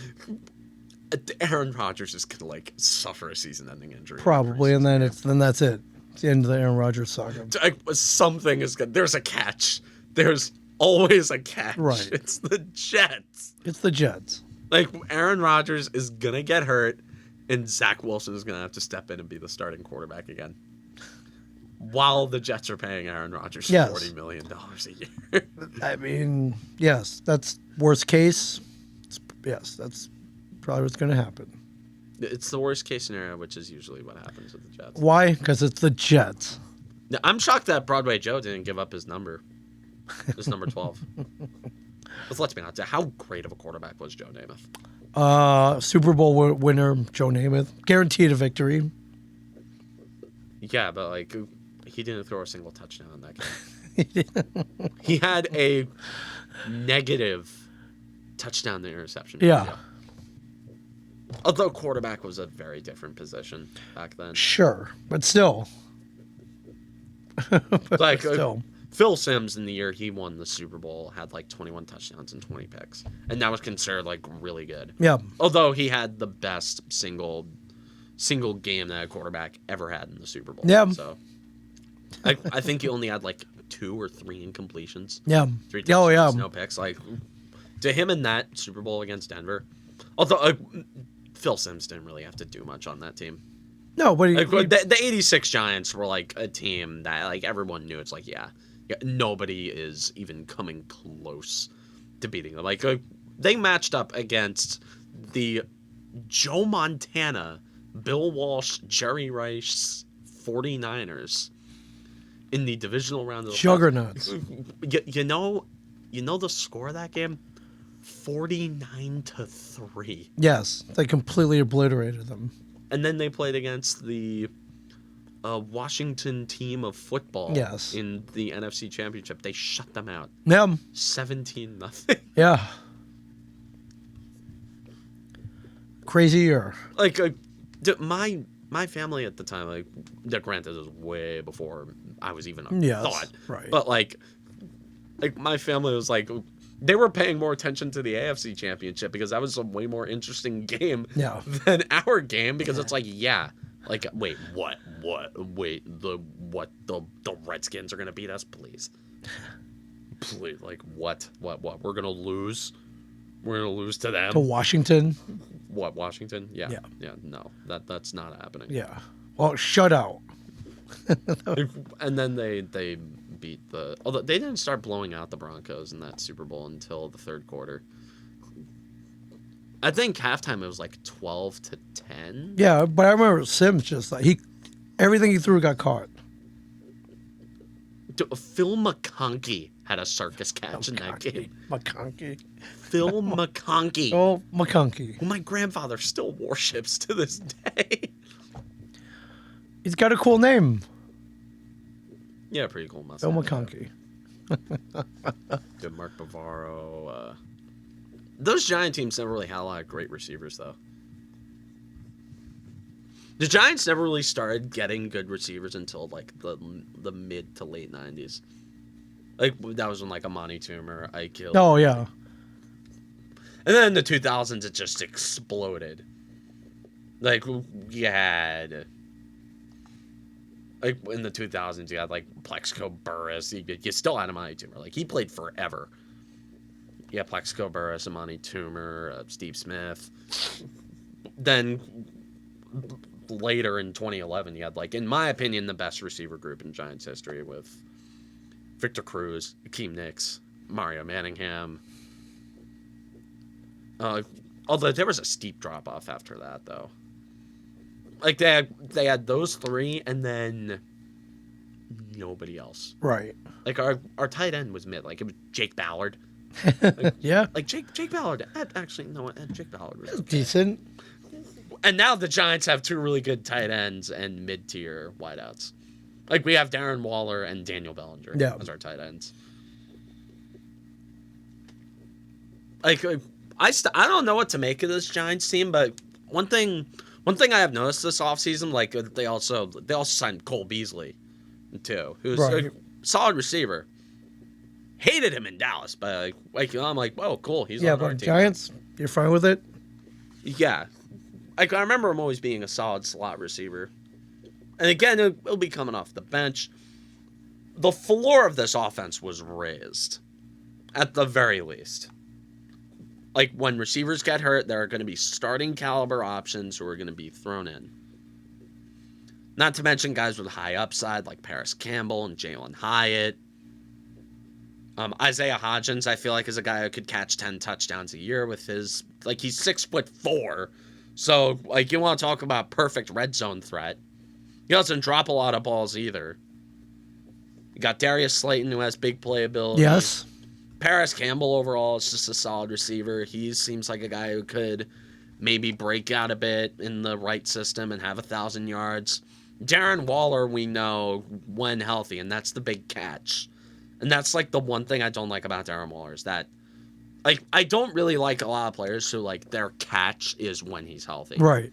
Aaron Rodgers is going to, like, suffer a season-ending injury. Probably, and then that's it. It's the end of the Aaron Rodgers saga. Something is good. There's a catch. There's always a catch. Right. It's the Jets. It's the Jets. Like, Aaron Rodgers is going to get hurt, and Zach Wilson is going to have to step in and be the starting quarterback again. While the Jets are paying Aaron Rodgers $40 million a year. I mean, yes, that's worst case. Yes, that's probably what's going to happen. It's the worst case scenario, which is usually what happens with the Jets. Why? Because it's the Jets. Now, I'm shocked that Broadway Joe didn't give up his number. His number 12. But let's be honest, how great of a quarterback was Joe Namath? Super Bowl winner Joe Namath. Guaranteed a victory. Yeah, but, like, he didn't throw a single touchdown in that game. He had a negative touchdown to interception. Yeah. Although quarterback was a very different position back then. Sure, but still. Like, still. Phil Simms, in the year he won the Super Bowl, had like 21 touchdowns and 20 picks. And that was considered like really good. Yeah. Although he had the best single game that a quarterback ever had in the Super Bowl. Yeah. So I think he only had like 2 or 3 incompletions. Yeah. 3 touchdowns, yeah. no picks. Like, to him in that Super Bowl against Denver, although Phil Simms didn't really have to do much on that team. No, but the 86 Giants were like a team that like everyone knew. It's like, yeah, nobody is even coming close to beating them. Like, they matched up against the Joe Montana, Bill Walsh, Jerry Rice 49ers in the divisional round of the juggernauts. You know the score of that game? 49-3. Yes, they completely obliterated them. And then they played against the Washington team of football in the NFC Championship. They shut them out. Yeah. 17-0. Yeah. Crazy year. Like, my family at the time, like, granted, it was way before I was even a thought. Right. But, like, my family was like, they were paying more attention to the AFC Championship because that was a way more interesting game than our game, because it's like, like, wait, what? Wait, the Redskins are going to beat us? Please, like, what? We're going to lose? We're going to lose to them? To Washington? What, Washington? Yeah, no, that's not happening. Yeah. Well, shut out. And then they beat although they didn't start blowing out the Broncos in that Super Bowl until the third quarter. I think halftime it was like 12-10. Yeah, but I remember Sims just like everything he threw got caught. Phil McConkey had a circus catch in that game. McConkey. Phil McConkey. Oh, McConkey. Who my grandfather still worships to this day. He's got a cool name. Yeah, pretty cool mustache. Phil McConkey. Good Mark Bavaro. Those Giant teams never really had a lot of great receivers, though. The Giants never really started getting good receivers until like the mid to late 90s. Like, that was when like Amani Toomer, Ike Hill. Oh yeah. And then in the 2000s, it just exploded. Like, you had, like, in the 2000s, you had like Plexico Burress. You still had Amani Toomer. Like, he played forever. Yeah, Plexico Burress, Amani Toomer, Steve Smith. Then later in 2011, you had, like, in my opinion, the best receiver group in Giants history with Victor Cruz, Akeem Nicks, Mario Manningham. Although there was a steep drop off after that, though. Like they had those three, and then nobody else. Right. Like our tight end was mid. Like it was Jake Ballard. Yeah. Like Jake Ballard. Actually, no, Jake Ballard was okay. Decent. And now the Giants have two really good tight ends and mid-tier wideouts. Like we have Darren Waller and Daniel Bellinger as our tight ends. Like I don't know what to make of this Giants team, but one thing I have noticed this offseason, like they also signed Cole Beasley too, who's a solid receiver. Hated him in Dallas, but like I'm like, whoa, cool. He's on our team. Giants, you're fine with it? Yeah. Like I remember him always being a solid slot receiver. And again, it'll be coming off the bench. The floor of this offense was raised, at the very least. Like, when receivers get hurt, there are going to be starting caliber options who are going to be thrown in. Not to mention guys with high upside, like Paris Campbell and Jalen Hyatt. Isaiah Hodgins, I feel like, is a guy who could catch 10 touchdowns a year with his... Like, he's 6'4". So, like, you want to talk about perfect red zone threat. He doesn't drop a lot of balls either. You got Darius Slayton, who has big playability. Yes. Paris Campbell, overall, is just a solid receiver. He seems like a guy who could maybe break out a bit in the right system and have 1,000 yards. Darren Waller, we know, when healthy, and that's the big catch. And that's, like, the one thing I don't like about Darren Waller is that, like, I don't really like a lot of players who, like, their catch is when he's healthy. Right.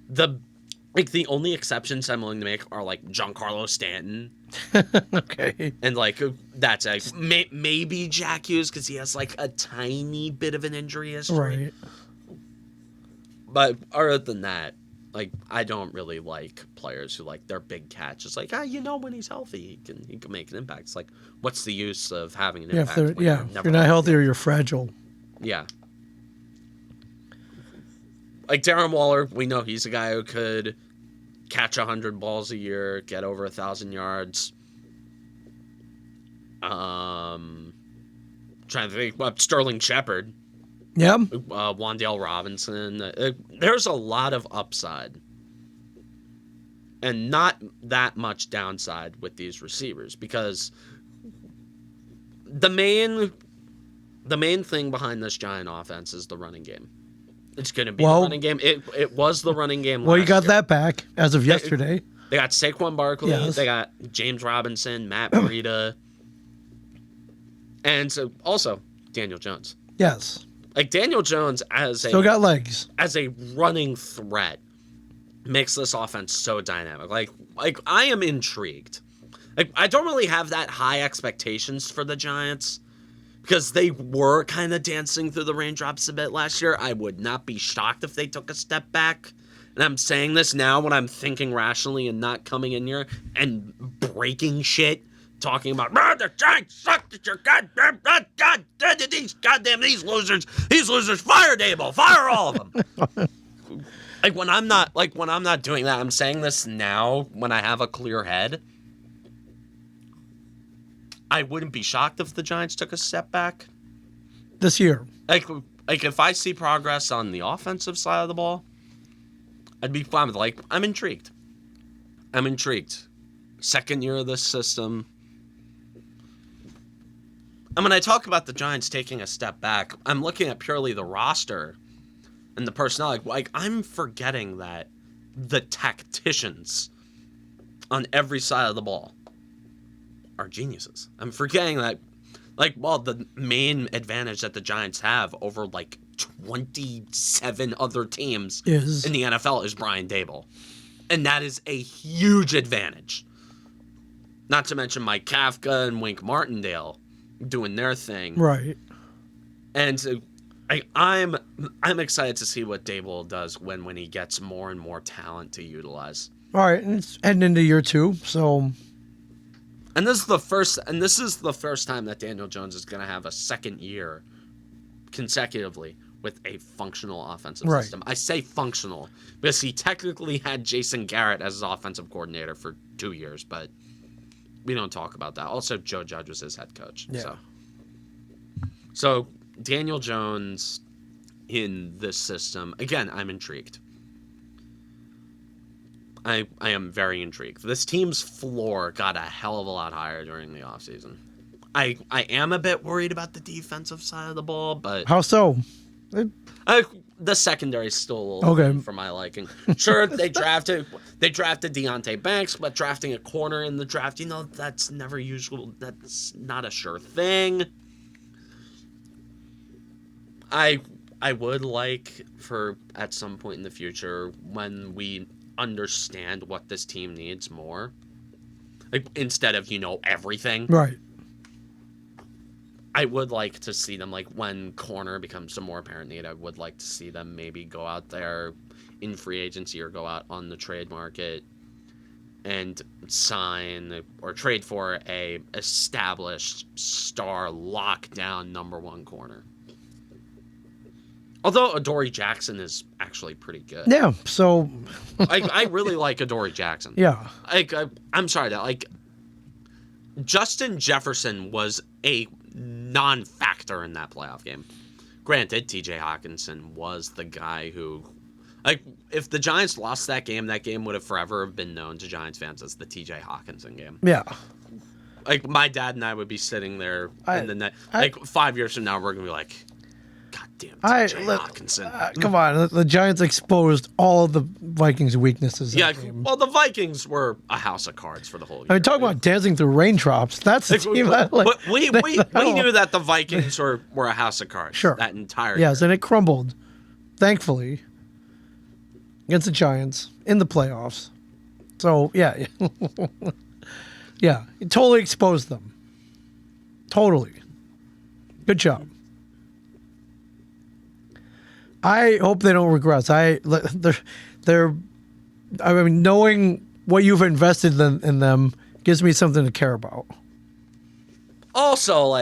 The only exceptions I'm willing to make are, like, Giancarlo Stanton. Okay. And, like, that's maybe Jack Hughes because he has, like, a tiny bit of an injury history. Right. But other than that, like, I don't really like players who, like, their big catch is like, when he's healthy, he can make an impact. It's like, what's the use of having an impact? If you're not healthy or you're fragile. Yeah. Like, Darren Waller, we know he's a guy who could catch 100 balls a year, get over 1,000 yards. Trying to think about Sterling Shepard. Yeah. Wan'Dale Robinson. There's a lot of upside. And not that much downside with these receivers because the main thing behind this Giant offense is the running game. It's going to be the running game. It was the running game Well, you got year. that back as of yesterday. They got Saquon Barkley. Yes. They got James Robinson, Matt Breida. And so also Daniel Jones. Yes. Like Daniel Jones still got legs. As a running threat makes this offense so dynamic. Like I am intrigued. Like I don't really have that high expectations for the Giants because they were kind of dancing through the raindrops a bit last year. I would not be shocked if they took a step back. And I'm saying this now when I'm thinking rationally and not coming in here and breaking shit, talking about the Giants suck. These losers, fire Dable, fire all of them. when I'm not doing that, I'm saying this now when I have a clear head. I wouldn't be shocked if the Giants took a step back this year. Like if I see progress on the offensive side of the ball, I'd be fine with it. I'm intrigued. Second year of this system. And when I talk about the Giants taking a step back, I'm looking at purely the roster and the personnel. Like I'm forgetting that the tacticians on every side of the ball are geniuses. I'm forgetting that, the main advantage that the Giants have over, 27 other teams in the NFL is Brian Dable. And that is a huge advantage. Not to mention Mike Kafka and Wink Martindale doing their thing. Right. And so, I'm excited to see what Dable does when he gets more and more talent to utilize. All right, and it's heading into year 2, so... And this is the first time that Daniel Jones is going to have a second year consecutively with a functional offensive system. I say functional because he technically had Jason Garrett as his offensive coordinator for 2 years, but we don't talk about that. Also, Joe Judge was his head coach. Yeah. So Daniel Jones, in this system. Again, I'm intrigued. I am very intrigued. This team's floor got a hell of a lot higher during the offseason. I am a bit worried about the defensive side of the ball, but How so? the secondary is still a little thin for my liking. Sure, they drafted Deontay Banks, but drafting a corner in the draft, that's never usual. That's not a sure thing. I would like for at some point in the future when we understand what this team needs more, like instead of everything. Right. I would like to see them, like, when corner becomes a more apparent need, I would like to see them maybe go out there in free agency or go out on the trade market and sign or trade for a established star lockdown number one corner. Although Adoree Jackson is actually pretty good. Yeah, so... I really like Adoree Jackson. Yeah. I'm sorry, Justin Jefferson was a non-factor in that playoff game. Granted, TJ Hawkinson was the guy who... if the Giants lost that game would have forever been known to Giants fans as the TJ Hawkinson game. Yeah. My dad and I would be sitting there in the net. 5 years from now, we're going to be like... God damn, TJ Hawkinson. Come on, the Giants exposed all of the Vikings' weaknesses. Yeah, well, the Vikings were a house of cards for the whole year. I mean, talk about dancing through raindrops. That's the team. But we knew that the Vikings were a house of cards. Sure. That entire year. Yes, and it crumbled, thankfully, against the Giants in the playoffs. So, yeah. Yeah, it totally exposed them. Totally. Good job. I hope they don't regress. I mean, knowing what you've invested in them gives me something to care about. Also,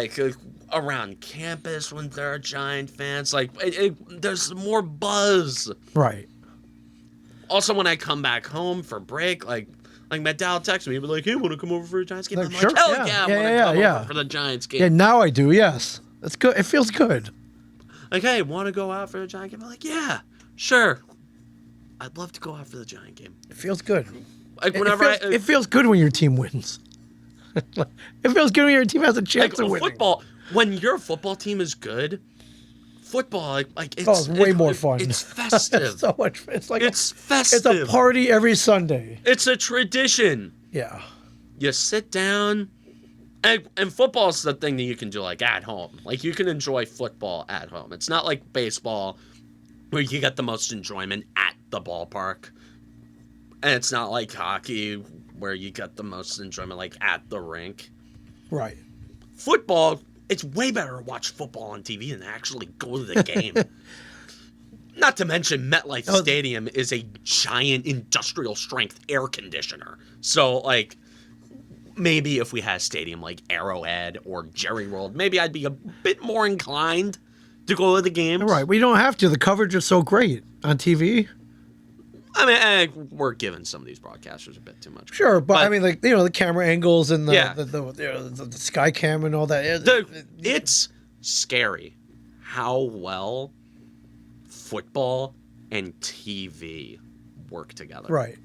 around campus when there are Giant fans, there's more buzz. Right. Also, when I come back home for break, my dad texts me, but hey, want to come over for a Giants game? I'm sure, hell yeah, I want to come over for the Giants game. Yeah, now I do. Yes, that's good. It feels good. Hey, want to go out for a Giant game? I'm like, yeah, sure. I'd love to go out for the Giant game. It feels good. It feels good when your team wins. It feels good when your team has a chance of winning. Football, when your football team is good, football, it's way more fun. It's festive. It's so much. It's festive. It's a party every Sunday. It's a tradition. Yeah. You sit down. And football is the thing that you can do at home. You can enjoy football at home. It's not like baseball where you get the most enjoyment at the ballpark. And it's not like hockey where you get the most enjoyment at the rink. Right. Football, it's way better to watch football on TV than actually go to the game. Not to mention MetLife Stadium is a giant industrial strength air conditioner. So maybe if we had a stadium like Arrowhead or Jerry World, maybe I'd be a bit more inclined to go to the games. Right. We don't have to. The coverage is so great on TV. I mean, we're giving some of these broadcasters a bit too much. Sure, but I mean, the camera angles and the sky cam and all that. It's scary how well football and TV work together. Right.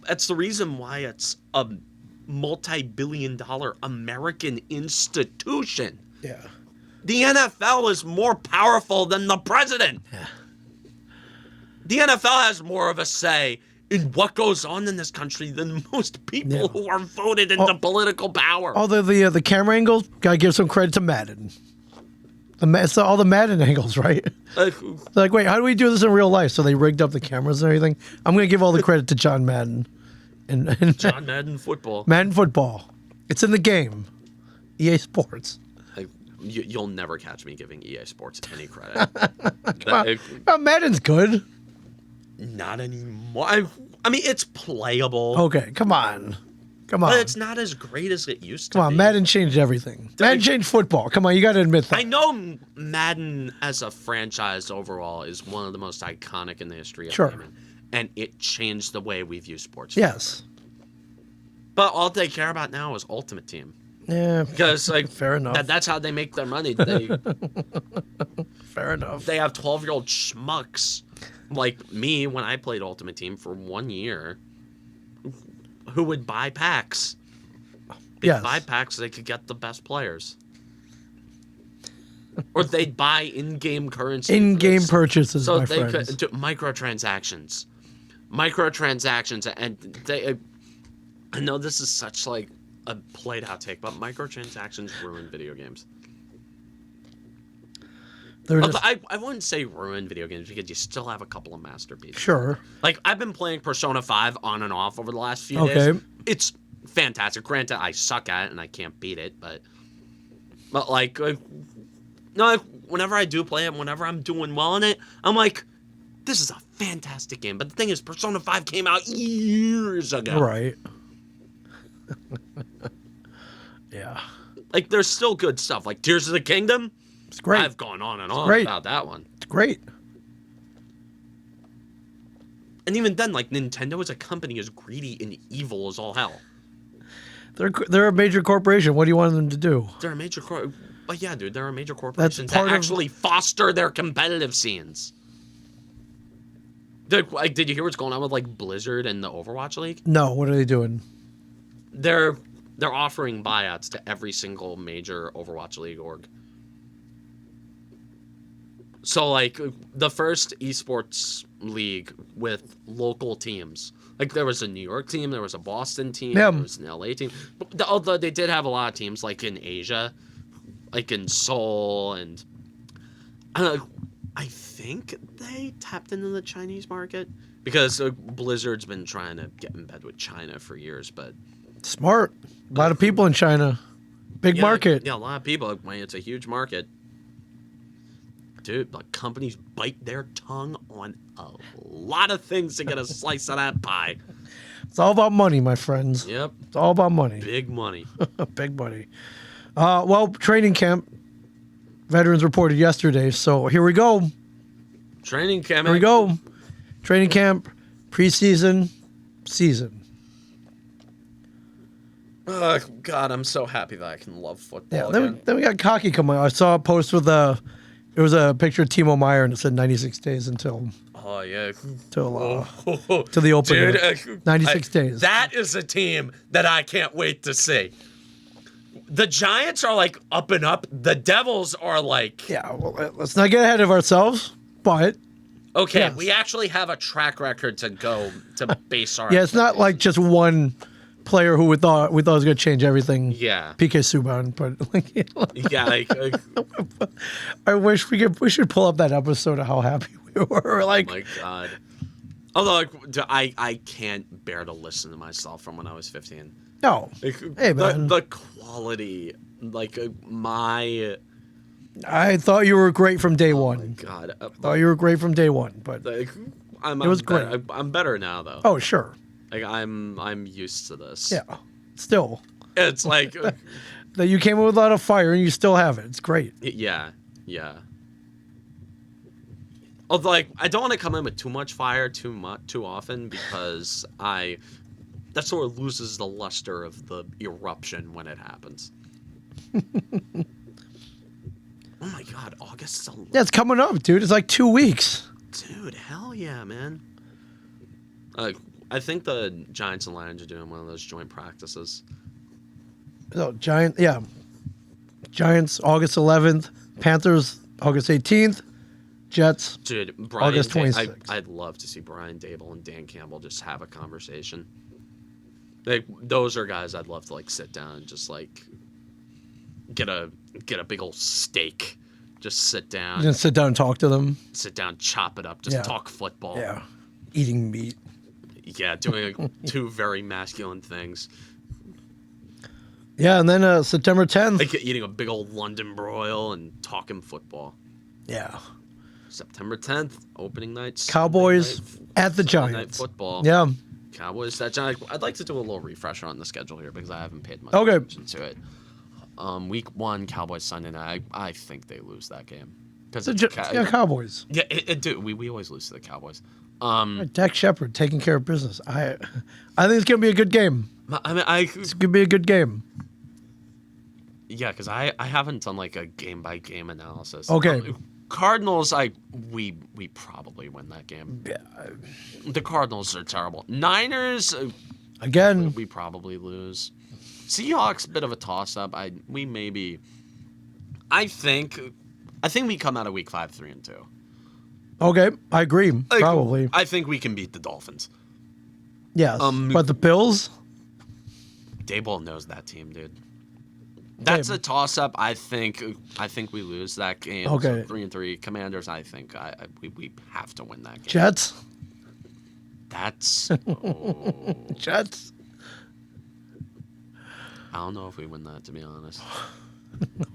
That's the reason why it's a multi-billion-dollar American institution. Yeah. The NFL is more powerful than the president. Yeah. The NFL has more of a say in what goes on in this country than most people who are voted into political power. Although the camera angles, gotta give some credit to Madden. All the Madden angles, right? Wait, how do we do this in real life? So they rigged up the cameras and everything. I'm going to give all the credit to John Madden. And John Madden football. Madden football. It's in the game. EA Sports. You'll never catch me giving EA Sports any credit. Madden's good. Not anymore. I mean, it's playable. Okay, come on. But it's not as great as it used to be. Come on, Madden changed everything. Madden changed football. Come on, you got to admit that. I know Madden as a franchise overall is one of the most iconic in the history of gaming. And it changed the way we view sports. Yes. But all they care about now is Ultimate Team. Yeah. Because like Fair enough. that's how they make their money. Fair enough. They have 12-year-old schmucks like me when I played Ultimate Team for 1 year who would buy packs. Yes. Buy packs so they could get the best players. Or they'd buy in-game currency. In-game purchases, so my they friends. could do microtransactions, and they. I know this is such like a played-out take, but microtransactions ruin video games. They're just, I wouldn't say ruin video games because you still have a couple of masterpieces. sure. Like I've been playing Persona 5 on and off over the last few Okay. days. It's fantastic. Granted, I suck at it and I can't beat it, but like. No, like, whenever I do play it, whenever I'm doing well in it, I'm like, this is a fantastic game. But the thing is, Persona 5 came out years ago. Right. Yeah. Like, there's still good stuff. Like, Tears of the Kingdom. It's great. I've gone on and on great. about that one. It's great. And even then, like, Nintendo as a company is greedy and evil as all hell. They're a major corporation. What do you want them to do? They're a major But yeah, dude, they're a major corporation part that of- actually foster their competitive scenes. Like, did you hear what's going on with, like, Blizzard and the Overwatch League? No, what are they doing? They're offering buyouts to every single major Overwatch League org. So, like, the first esports league with local teams. Like, there was a New York team, there was a Boston team, Yeah. there was an LA team. But although they did have a lot of teams, like, in Asia, like in Seoul, and I think they tapped into the Chinese market. Because Blizzard's been trying to get in bed with China for years, but... Smart. A lot of people in China. Big market. Yeah, a lot of people. It's a huge market. Dude, like, companies bite their tongue on a lot of things to get a slice of that pie. It's all about money, my friends. Yep. It's all about money. Big money. Big money. Well, training camp. Veterans reported yesterday, so here we go. Training camp. Here we go. Training camp, preseason, season. Oh, God, I'm so happy that I can love football Yeah, again. then we got cocky coming. I saw a post with it was a picture of Timo Meyer and it said 96 days until Oh, yeah. to the opener. Dude, 96 days. That is a team that I can't wait to see. The Giants are, like, up and up. The Devils are, like... Yeah, well, let's not get ahead of ourselves, but Okay, yes. we actually have a track record to base our... yeah, it's not like just one player who we thought was going to change everything. Yeah. PK Subban, but like, Yeah, like I wish we should pull up that episode of how happy we were. Like, oh my God. Although, like, I can't bear to listen to myself from when I was 15. no, Like, hey man, the quality, like, I thought you were great from day one. God. Thought you were great from day one, but Like, It was great. I'm better now, though. oh sure, Like, I'm used to this. yeah, still It's like, that you came in with a lot of fire and you still have it. It's great. yeah. Although, like, I don't want to come in with too much fire too often because that sort of loses the luster of the eruption when it happens. Oh my God, August 11th. Yeah, it's coming up, dude. It's like 2 weeks. Dude, hell yeah, man. I think the Giants and Lions are doing one of those joint practices. So Giants August 11th, Panthers August 18th, Jets. Dude, Brian August 26th. I'd love to see Brian Dable and Dan Campbell just have a conversation. Like, those are guys I'd love to, like, sit down and just, like, get a big old steak. Just sit down. Just sit down and talk to them. Sit down, chop it up, just Yeah. talk football. Yeah, eating meat. Yeah, doing like, two very masculine things. Yeah, and then September 10th. Like eating a big old London broil and talking football. Yeah, September 10th, opening nights. Cowboys at the Sunday night Giants. football. Yeah. Cowboys that Giants. I'd like to do a little refresher on the schedule here because I haven't paid much Okay. attention to it. Week 1, Cowboys Sunday night. I think they lose that game because Yeah, Cowboys. Yeah, it do. We always lose to the Cowboys. Dak Shepard taking care of business. I think it's gonna be a good game. I mean, It's gonna be a good game. Yeah, because I haven't done like a game by game analysis. Okay. Cardinals, we probably win that game. Yeah. The Cardinals are terrible. Niners, Again, we probably lose. Seahawks, bit of a toss up. I think we come out of week 5 3-2. okay, I agree. Like, Probably. I think we can beat the Dolphins. Yes. But the Bills? Daboll knows that team, dude. That's a toss up. I think we lose that game. Okay. So 3-3. Commanders, I think we have to win that game. Jets? That's Jets? I don't know if we win that, to be honest.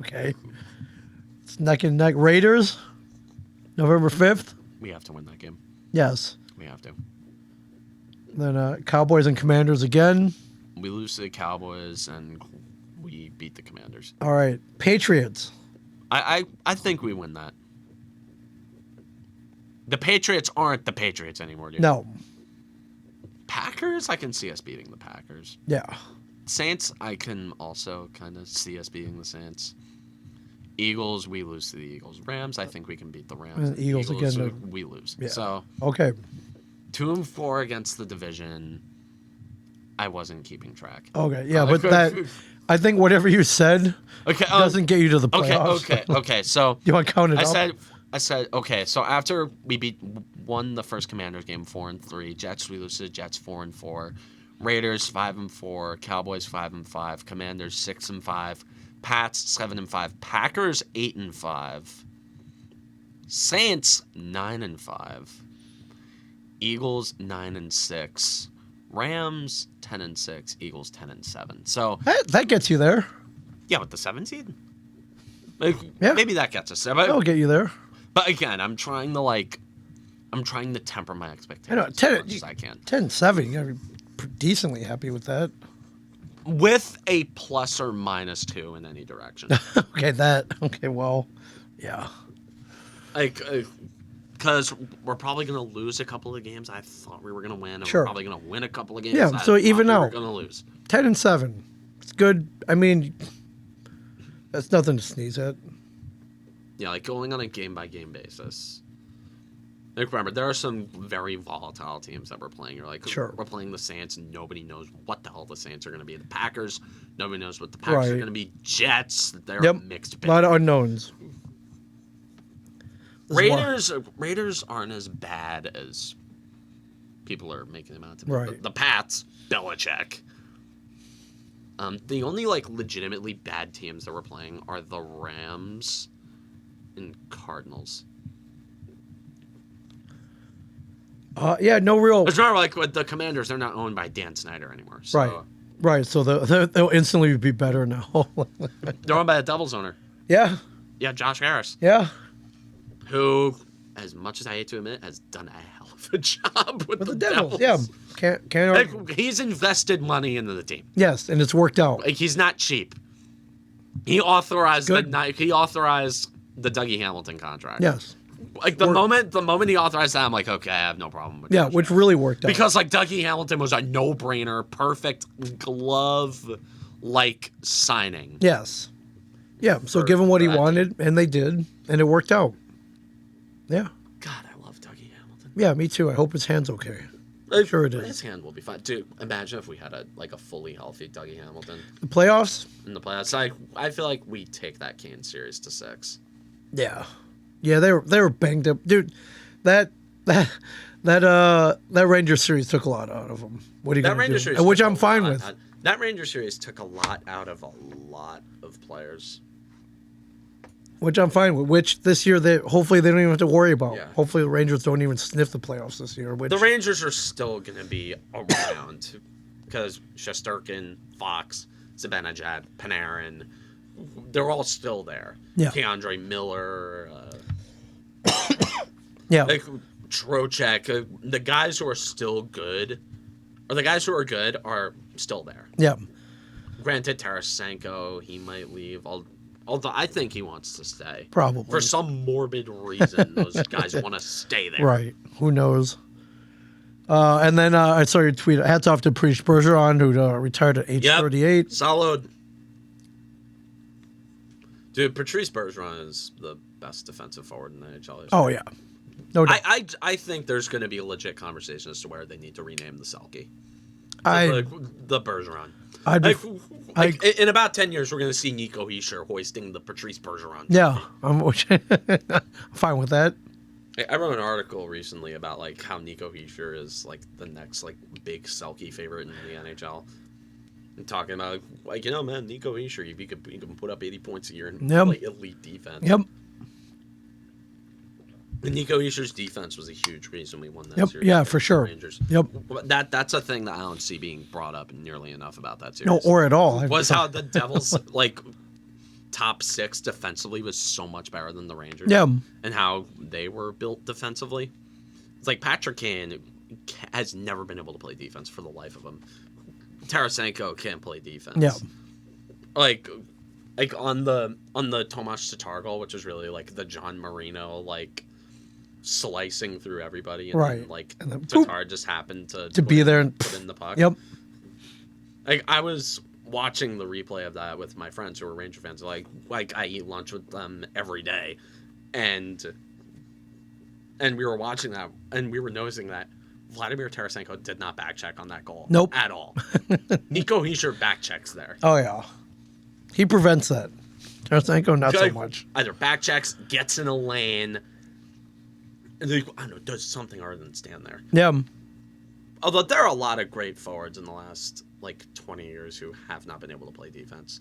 Okay. It's neck and neck. Raiders? November 5th? We have to win that game. Yes. We have to. Then Cowboys and Commanders again. We lose to the Cowboys and we beat the Commanders. All right. Patriots. I think we win that. The Patriots aren't the Patriots anymore, dude. No. Packers, I can see us beating the Packers. Yeah. Saints, I can also kind of see us beating the Saints. Eagles, we lose to the Eagles. Rams, I think we can beat the Rams. Eagles again, we lose. Yeah. So Okay. 2-4 against the division. I wasn't keeping track. Okay. Yeah, but that I think whatever you said doesn't get you to the playoffs. Okay. So You want to count it up? I said okay. So after we won the first Commanders game 4-3, Jets we lose to the Jets 4-4, Raiders 5-4, Cowboys 5-5, Commanders 6-5, Pats 7-5, Packers 8-5, Saints 9-5, Eagles 9-6, Rams 10-6, Eagles 10-7. So That gets you there. yeah, with the 7 seed, like, Yeah. maybe that gets us there. That'll get you there. But again, I'm trying to temper my expectations I know. as much as I can. 10-7. You gotta be decently happy with that. With a plus or minus 2 in any direction. Okay, well, yeah. Like, because we're probably going to lose a couple of games I thought we were going to win. And Sure. we're probably going to win a couple of games Yeah, I so thought even we out. were going to lose. 10-7. It's good. I mean, that's nothing to sneeze at. Yeah, like going on a game-by-game basis. Like, remember, there are some very volatile teams that we're playing. You're like, Sure. we're playing the Saints, and nobody knows what the hell the Saints are going to be. The Packers, nobody knows what the Packers are Right. going to be. Jets, they're Yep. a mixed A bag. lot of unknowns. This is Raiders aren't as bad as people are making them out to be. Right. The Pats, Belichick. The only like legitimately bad teams that we're playing are the Rams and Cardinals. Yeah, no real. It's not like with the Commanders; they're not owned by Dan Snyder anymore. So Right. So they'll instantly be better now. they're owned by a Devils owner. Yeah. Yeah, Josh Harris, Yeah. who, as much as I hate to admit, has done a hell of a job with With the the Devils. Yeah. Can't argue. Like, he's invested money into the team. Yes, and it's worked out. Like, he's not cheap. He authorized Good. the Dougie Hamilton contract. Yes. Like the moment he authorized that, I'm like, okay, I have no problem with Yeah, Josh which Harris. really worked out. Because like Dougie Hamilton was a no-brainer, perfect glove like signing. Yes. Yeah. So give him what he wanted, and they did, and it worked out. Yeah. God, I love Dougie Hamilton. Yeah, me too. I hope his hand's okay. Sure it is. His hand will be fine. Dude, imagine if we had a fully healthy Dougie Hamilton The playoffs? in the playoffs. Like, I feel like we take that Kane series to 6. Yeah. Yeah, they were banged up. Dude, that Ranger series took a lot out of them. What are you That going to Ranger do? series, Which took I'm a fine lot with. out- That Ranger series took a lot out of a lot of players. Which I'm fine with. Which this year hopefully they don't even have to worry about. Yeah. Hopefully the Rangers don't even sniff the playoffs this year. Which The Rangers are still going to be around because Shesterkin, Fox, Zibanejad, Panarin, they're all still there. Yeah. Keandre Miller, yeah. like Trocheck, the guys who are still good, or the guys who are good are still there. Yeah. Granted, Tarasenko, he might leave. Although I think he wants to stay. Probably. For some morbid reason, those guys want to stay there. Right. Who knows? And then I saw your tweet. Hats off to Preach Bergeron, who retired at age 38. Solid. Dude, Patrice Bergeron is the best defensive forward in the NHL. Oh yeah, no doubt. I think there's going to be a legit conversation as to where they need to rename the Selke. I The Bergeron. In about 10 years, we're going to see Nico Hischier hoisting the Patrice Bergeron. Yeah, I'm fine with that. I wrote an article recently about like how Nico Hischier is like the next like big Selke favorite in the NHL. And talking about like man, Nico Hischier, he can put up 80 points a year and play elite defense. Yep. And Nico Hischier's defense was a huge reason we won that Yep. series. Yeah, for sure. Rangers. Yep. That's a thing that I don't see being brought up nearly enough about that series. No, or at all. Was how the Devils like top 6 defensively was so much better than the Rangers. Yeah. And how they were built defensively. It's like Patrick Kane has never been able to play defense for the life of him. Tarasenko can't play defense. Yeah. Like on the Tomas Tatar goal, which was really like the John Marino like slicing through everybody, and right. then, like and then, Tatar just happened to be there and put in the puck. Yep. Like I was watching the replay of that with my friends who were Ranger fans. Like I eat lunch with them every day, and we were watching that, and we were noticing that Vladimir Tarasenko did not backcheck on that goal. Nope. At all. Nico Hischier backchecks there. Oh yeah, he prevents that. Tarasenko not so much. Either backchecks, gets in a lane, and I don't know, does something other than stand there. Yeah. Although there are a lot of great forwards in the last like 20 years who have not been able to play defense.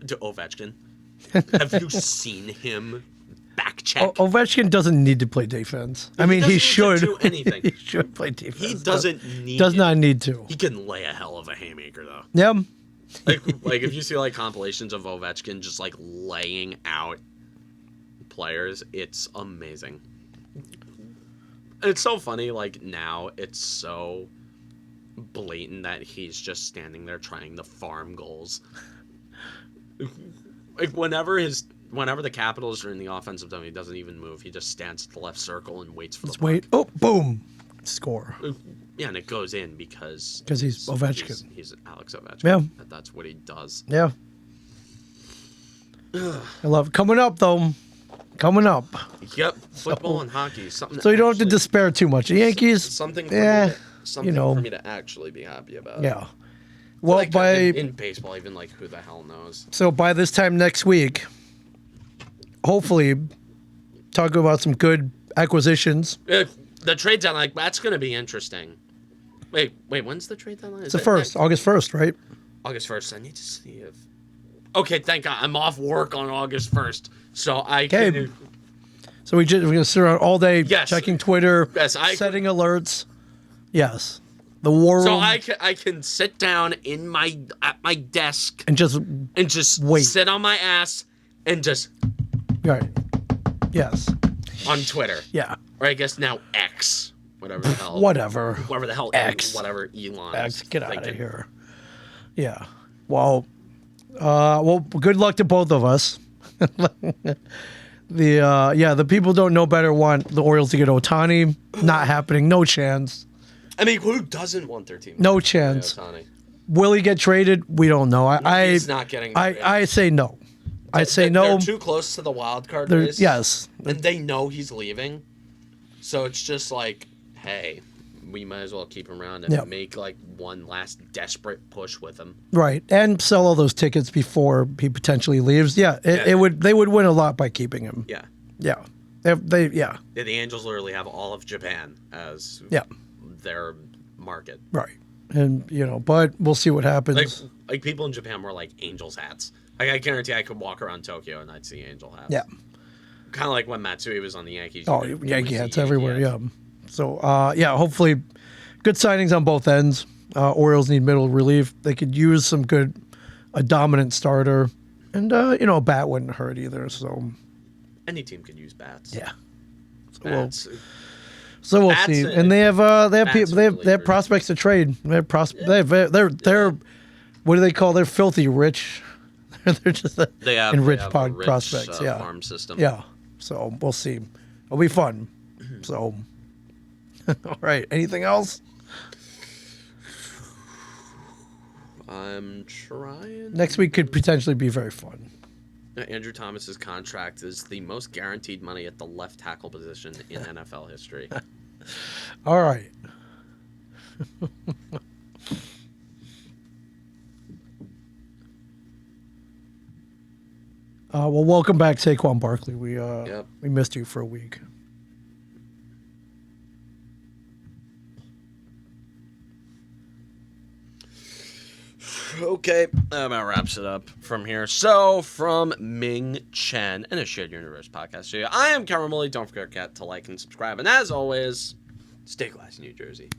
To Ovechkin, have you seen him backcheck? Ovechkin doesn't need to play defense. I mean, he should do anything. He should play defense. He doesn't need. Does not need to. He can lay a hell of a haymaker though. Yeah. like if you see like compilations of Ovechkin just like laying out players, it's amazing. It's so funny, like now it's so blatant that he's just standing there trying to farm goals. Like whenever the Capitals are in the offensive zone, he doesn't even move. He just stands at the left circle and waits for the puck. Wait. Oh, boom. Score. Yeah, and it goes in because he's Ovechkin. He's Alex Ovechkin. Yeah. That's what he does. Yeah. I love it. Coming up, though. Coming up. Yep. Football and hockey. Something. So you don't have to despair too much. The Yankees. Something. For me to actually be happy about. Yeah. Well, like, in baseball, even like who the hell knows. So by this time next week, hopefully, talk about some good acquisitions. The trade deadline, like that's going to be interesting. Wait, when's the trade deadline? It's the first, August 1st, right? August 1st. I need to see if. Okay, thank God, I'm off work on August 1st, so I can. So we're gonna sit around all day, yes. checking Twitter, setting alerts. Yes, the war room. So I can sit down at my desk and just wait. Sit on my ass and just. Right. Yes. On Twitter. Yeah. Or I guess now X, whatever the hell. Whatever the hell X. Whatever Elon. X. Get out of here. Yeah. Well, good luck to both of us. The people don't know better want the Orioles to get Ohtani. Not happening. No chance. I mean, who doesn't want their team? No chance. Will he get traded? We don't know. He's not getting traded. I say no. I say no. They're too close to the wild card race. Yes. And they know he's leaving. So it's just like, hey, we might as well keep him around and make like one last desperate push with him. Right. And sell all those tickets before he potentially leaves. They would win a lot by keeping him. Yeah. Yeah. The Angels literally have all of Japan as their market. Right. And but we'll see what happens. Like people in Japan wear like Angels hats. Like I guarantee I could walk around Tokyo and I'd see Angel hats. Yeah. Kind of like when Matsui was on the Yankees. Oh, Yankee hats everywhere. Yeah. So hopefully, good signings on both ends. Orioles need middle relief. They could use some a dominant starter, and a bat wouldn't hurt either. So any team could use bats. Yeah. So we'll see. And they have prospects to trade. They're what do they call? They're filthy rich. They're just enriched prospects. Farm system. Yeah. So we'll see. It'll be fun. So. All right. Anything else? I'm trying. Next week could potentially be very fun. Andrew Thomas's contract is the most guaranteed money at the left tackle position in NFL history. All right. Well, welcome back, Saquon Barkley. We missed you for a week. Okay, that about wraps it up from here. So, from Ming Chen and a Shared Universe podcast studio, I am Cameron Mully. Don't forget to like and subscribe. And as always, stay classy, New Jersey.